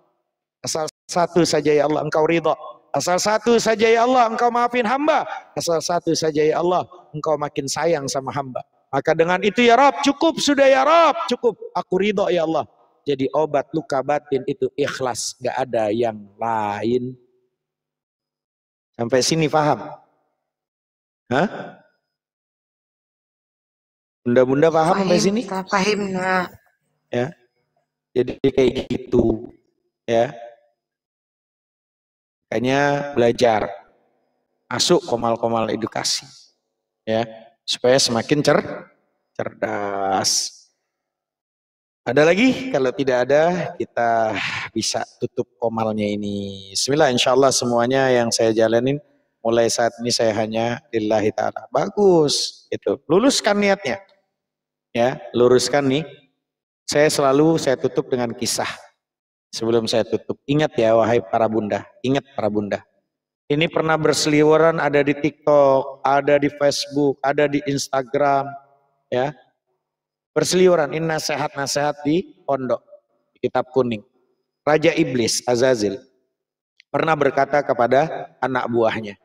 Asal satu saja ya Allah, engkau ridha. Asal satu saja ya Allah, engkau maafin hamba. Asal satu saja ya Allah, engkau makin sayang sama hamba. Maka dengan itu ya Rabb, cukup sudah ya Rabb, cukup. Aku ridha ya Allah. Jadi obat luka batin itu ikhlas, gak ada yang lain. Sampai sini paham? Hah? Bunda-bunda paham sampai sini? Paham. Ya. Jadi kayak gitu, ya. Kayaknya belajar, masuk komal-komal edukasi, ya, supaya semakin cerdas. Ada lagi? Kalau tidak ada, kita bisa tutup komalnya ini. Bismillah, insya Allah semuanya yang saya jalanin mulai saat ini saya hanya lillahi ta'ala. Bagus, itu. Luluskan niatnya, ya, luruskan nih. Saya tutup dengan kisah. Sebelum saya tutup, ingat ya wahai para bunda, ingat para bunda. Ini pernah berseliweran, ada di TikTok, ada di Facebook, ada di Instagram, ya. Berseliweran, ini nasihat-nasihat di pondok, di kitab kuning. Raja Iblis, Azazil, pernah berkata kepada anak buahnya.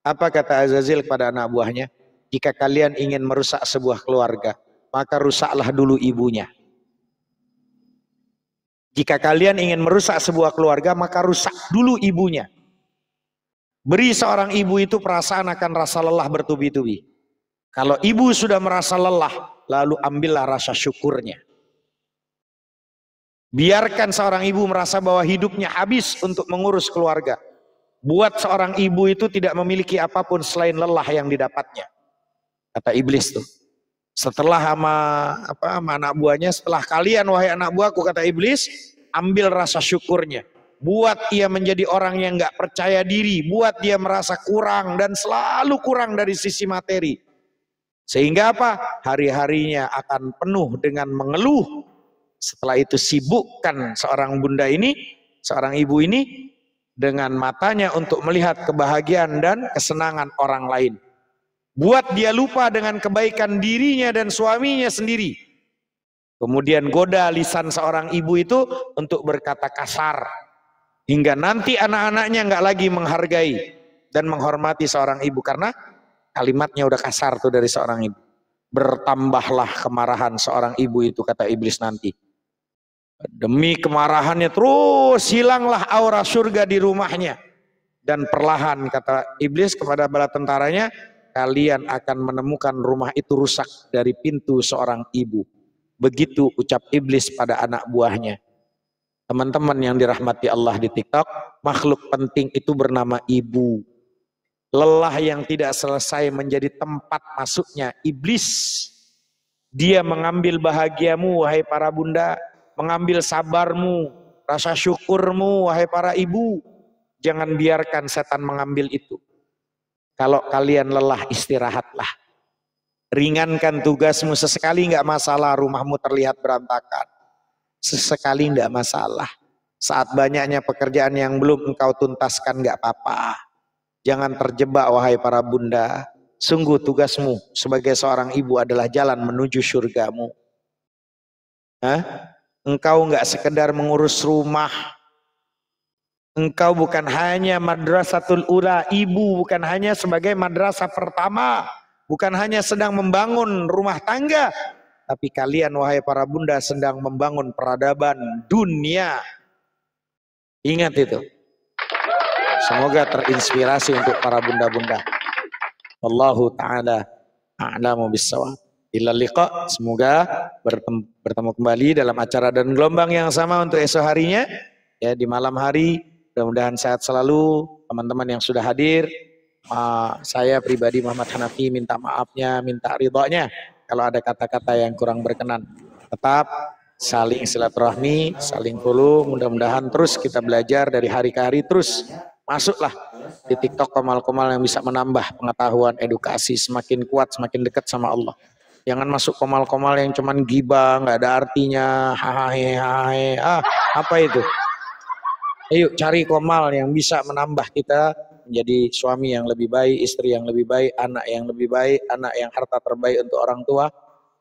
Apa kata Azazil kepada anak buahnya? Jika kalian ingin merusak sebuah keluarga, maka rusaklah dulu ibunya. Jika kalian ingin merusak sebuah keluarga, maka rusak dulu ibunya. Beri seorang ibu itu perasaan akan rasa lelah bertubi-tubi. Kalau ibu sudah merasa lelah, lalu ambillah rasa syukurnya. Biarkan seorang ibu merasa bahwa hidupnya habis untuk mengurus keluarga. Buat seorang ibu itu tidak memiliki apapun selain lelah yang didapatnya. Kata iblis tuh. Setelah sama anak buahnya, setelah kalian wahai anak buahku, kata iblis, ambil rasa syukurnya. Buat ia menjadi orang yang gak percaya diri, buat dia merasa kurang dan selalu kurang dari sisi materi. Sehingga apa? Hari-harinya akan penuh dengan mengeluh. Setelah itu sibukkan seorang bunda ini, seorang ibu ini dengan matanya untuk melihat kebahagiaan dan kesenangan orang lain. Buat dia lupa dengan kebaikan dirinya dan suaminya sendiri. Kemudian goda lisan seorang ibu itu untuk berkata kasar. Hingga nanti anak-anaknya nggak lagi menghargai dan menghormati seorang ibu. Karena kalimatnya udah kasar tuh dari seorang ibu. Bertambahlah kemarahan seorang ibu itu, kata iblis nanti. Demi kemarahannya terus hilanglah aura surga di rumahnya. Dan perlahan, kata iblis kepada bala tentaranya, kalian akan menemukan rumah itu rusak dari pintu seorang ibu. Begitu ucap iblis pada anak buahnya. Teman-teman yang dirahmati Allah di TikTok, makhluk penting itu bernama ibu. Lelah yang tidak selesai menjadi tempat masuknya iblis. Dia mengambil bahagiamu, wahai para bunda, mengambil sabarmu, rasa syukurmu, wahai para ibu. Jangan biarkan setan mengambil itu. Kalau kalian lelah, istirahatlah. Ringankan tugasmu, sesekali nggak masalah rumahmu terlihat berantakan. Sesekali nggak masalah. Saat banyaknya pekerjaan yang belum engkau tuntaskan nggak apa-apa. Jangan terjebak wahai para bunda. Sungguh tugasmu sebagai seorang ibu adalah jalan menuju surgamu. Engkau nggak sekedar mengurus rumah. Engkau bukan hanya madrasatul ula, ibu bukan hanya sebagai madrasah pertama, bukan hanya sedang membangun rumah tangga, tapi kalian wahai para bunda sedang membangun peradaban dunia. Ingat itu. Semoga terinspirasi untuk para bunda-bunda. Wallahu ta'ala a'lamu bissawab. Ila liqa, semoga bertemu kembali dalam acara dan gelombang yang sama untuk esok harinya. Ya, di malam hari, mudah-mudahan sehat selalu teman-teman yang sudah hadir. Saya pribadi Muhammad Hanafi minta maafnya, minta ridhonya kalau ada kata-kata yang kurang berkenan. Tetap saling silaturahmi, saling follow. Mudah-mudahan terus kita belajar dari hari ke hari, terus masuklah di TikTok komal-komal yang bisa menambah pengetahuan, edukasi, semakin kuat, semakin dekat sama Allah. Jangan masuk komal-komal yang cuman gibah, nggak ada artinya, hahahe, apa itu? Ayo cari komal yang bisa menambah kita menjadi suami yang lebih baik, istri yang lebih baik, anak yang lebih baik, anak yang harta terbaik untuk orang tua.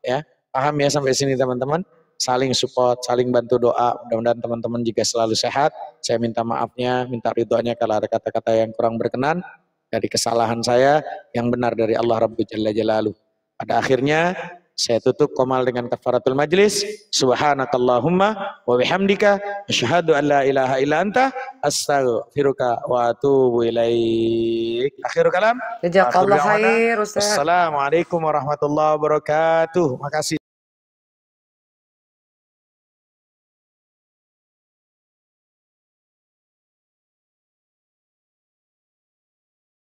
Ya, paham ya sampai sini teman-teman? Saling support, saling bantu doa. Mudah-mudahan teman-teman juga selalu sehat. Saya minta maafnya, minta ridhonya kalau ada kata-kata yang kurang berkenan dari kesalahan saya, yang benar dari Allah Rabbul Jalla Jalaluh. Pada akhirnya saya tutup komal dengan kafaratul majlis. Subhanakallahumma wa bihamdika asyhadu an la ilaha illa anta astaghfiruka wa atubu ilaik. Akhirul kalam. Jazakallah khair Ustaz. Assalamualaikum warahmatullahi wabarakatuh. Makasih.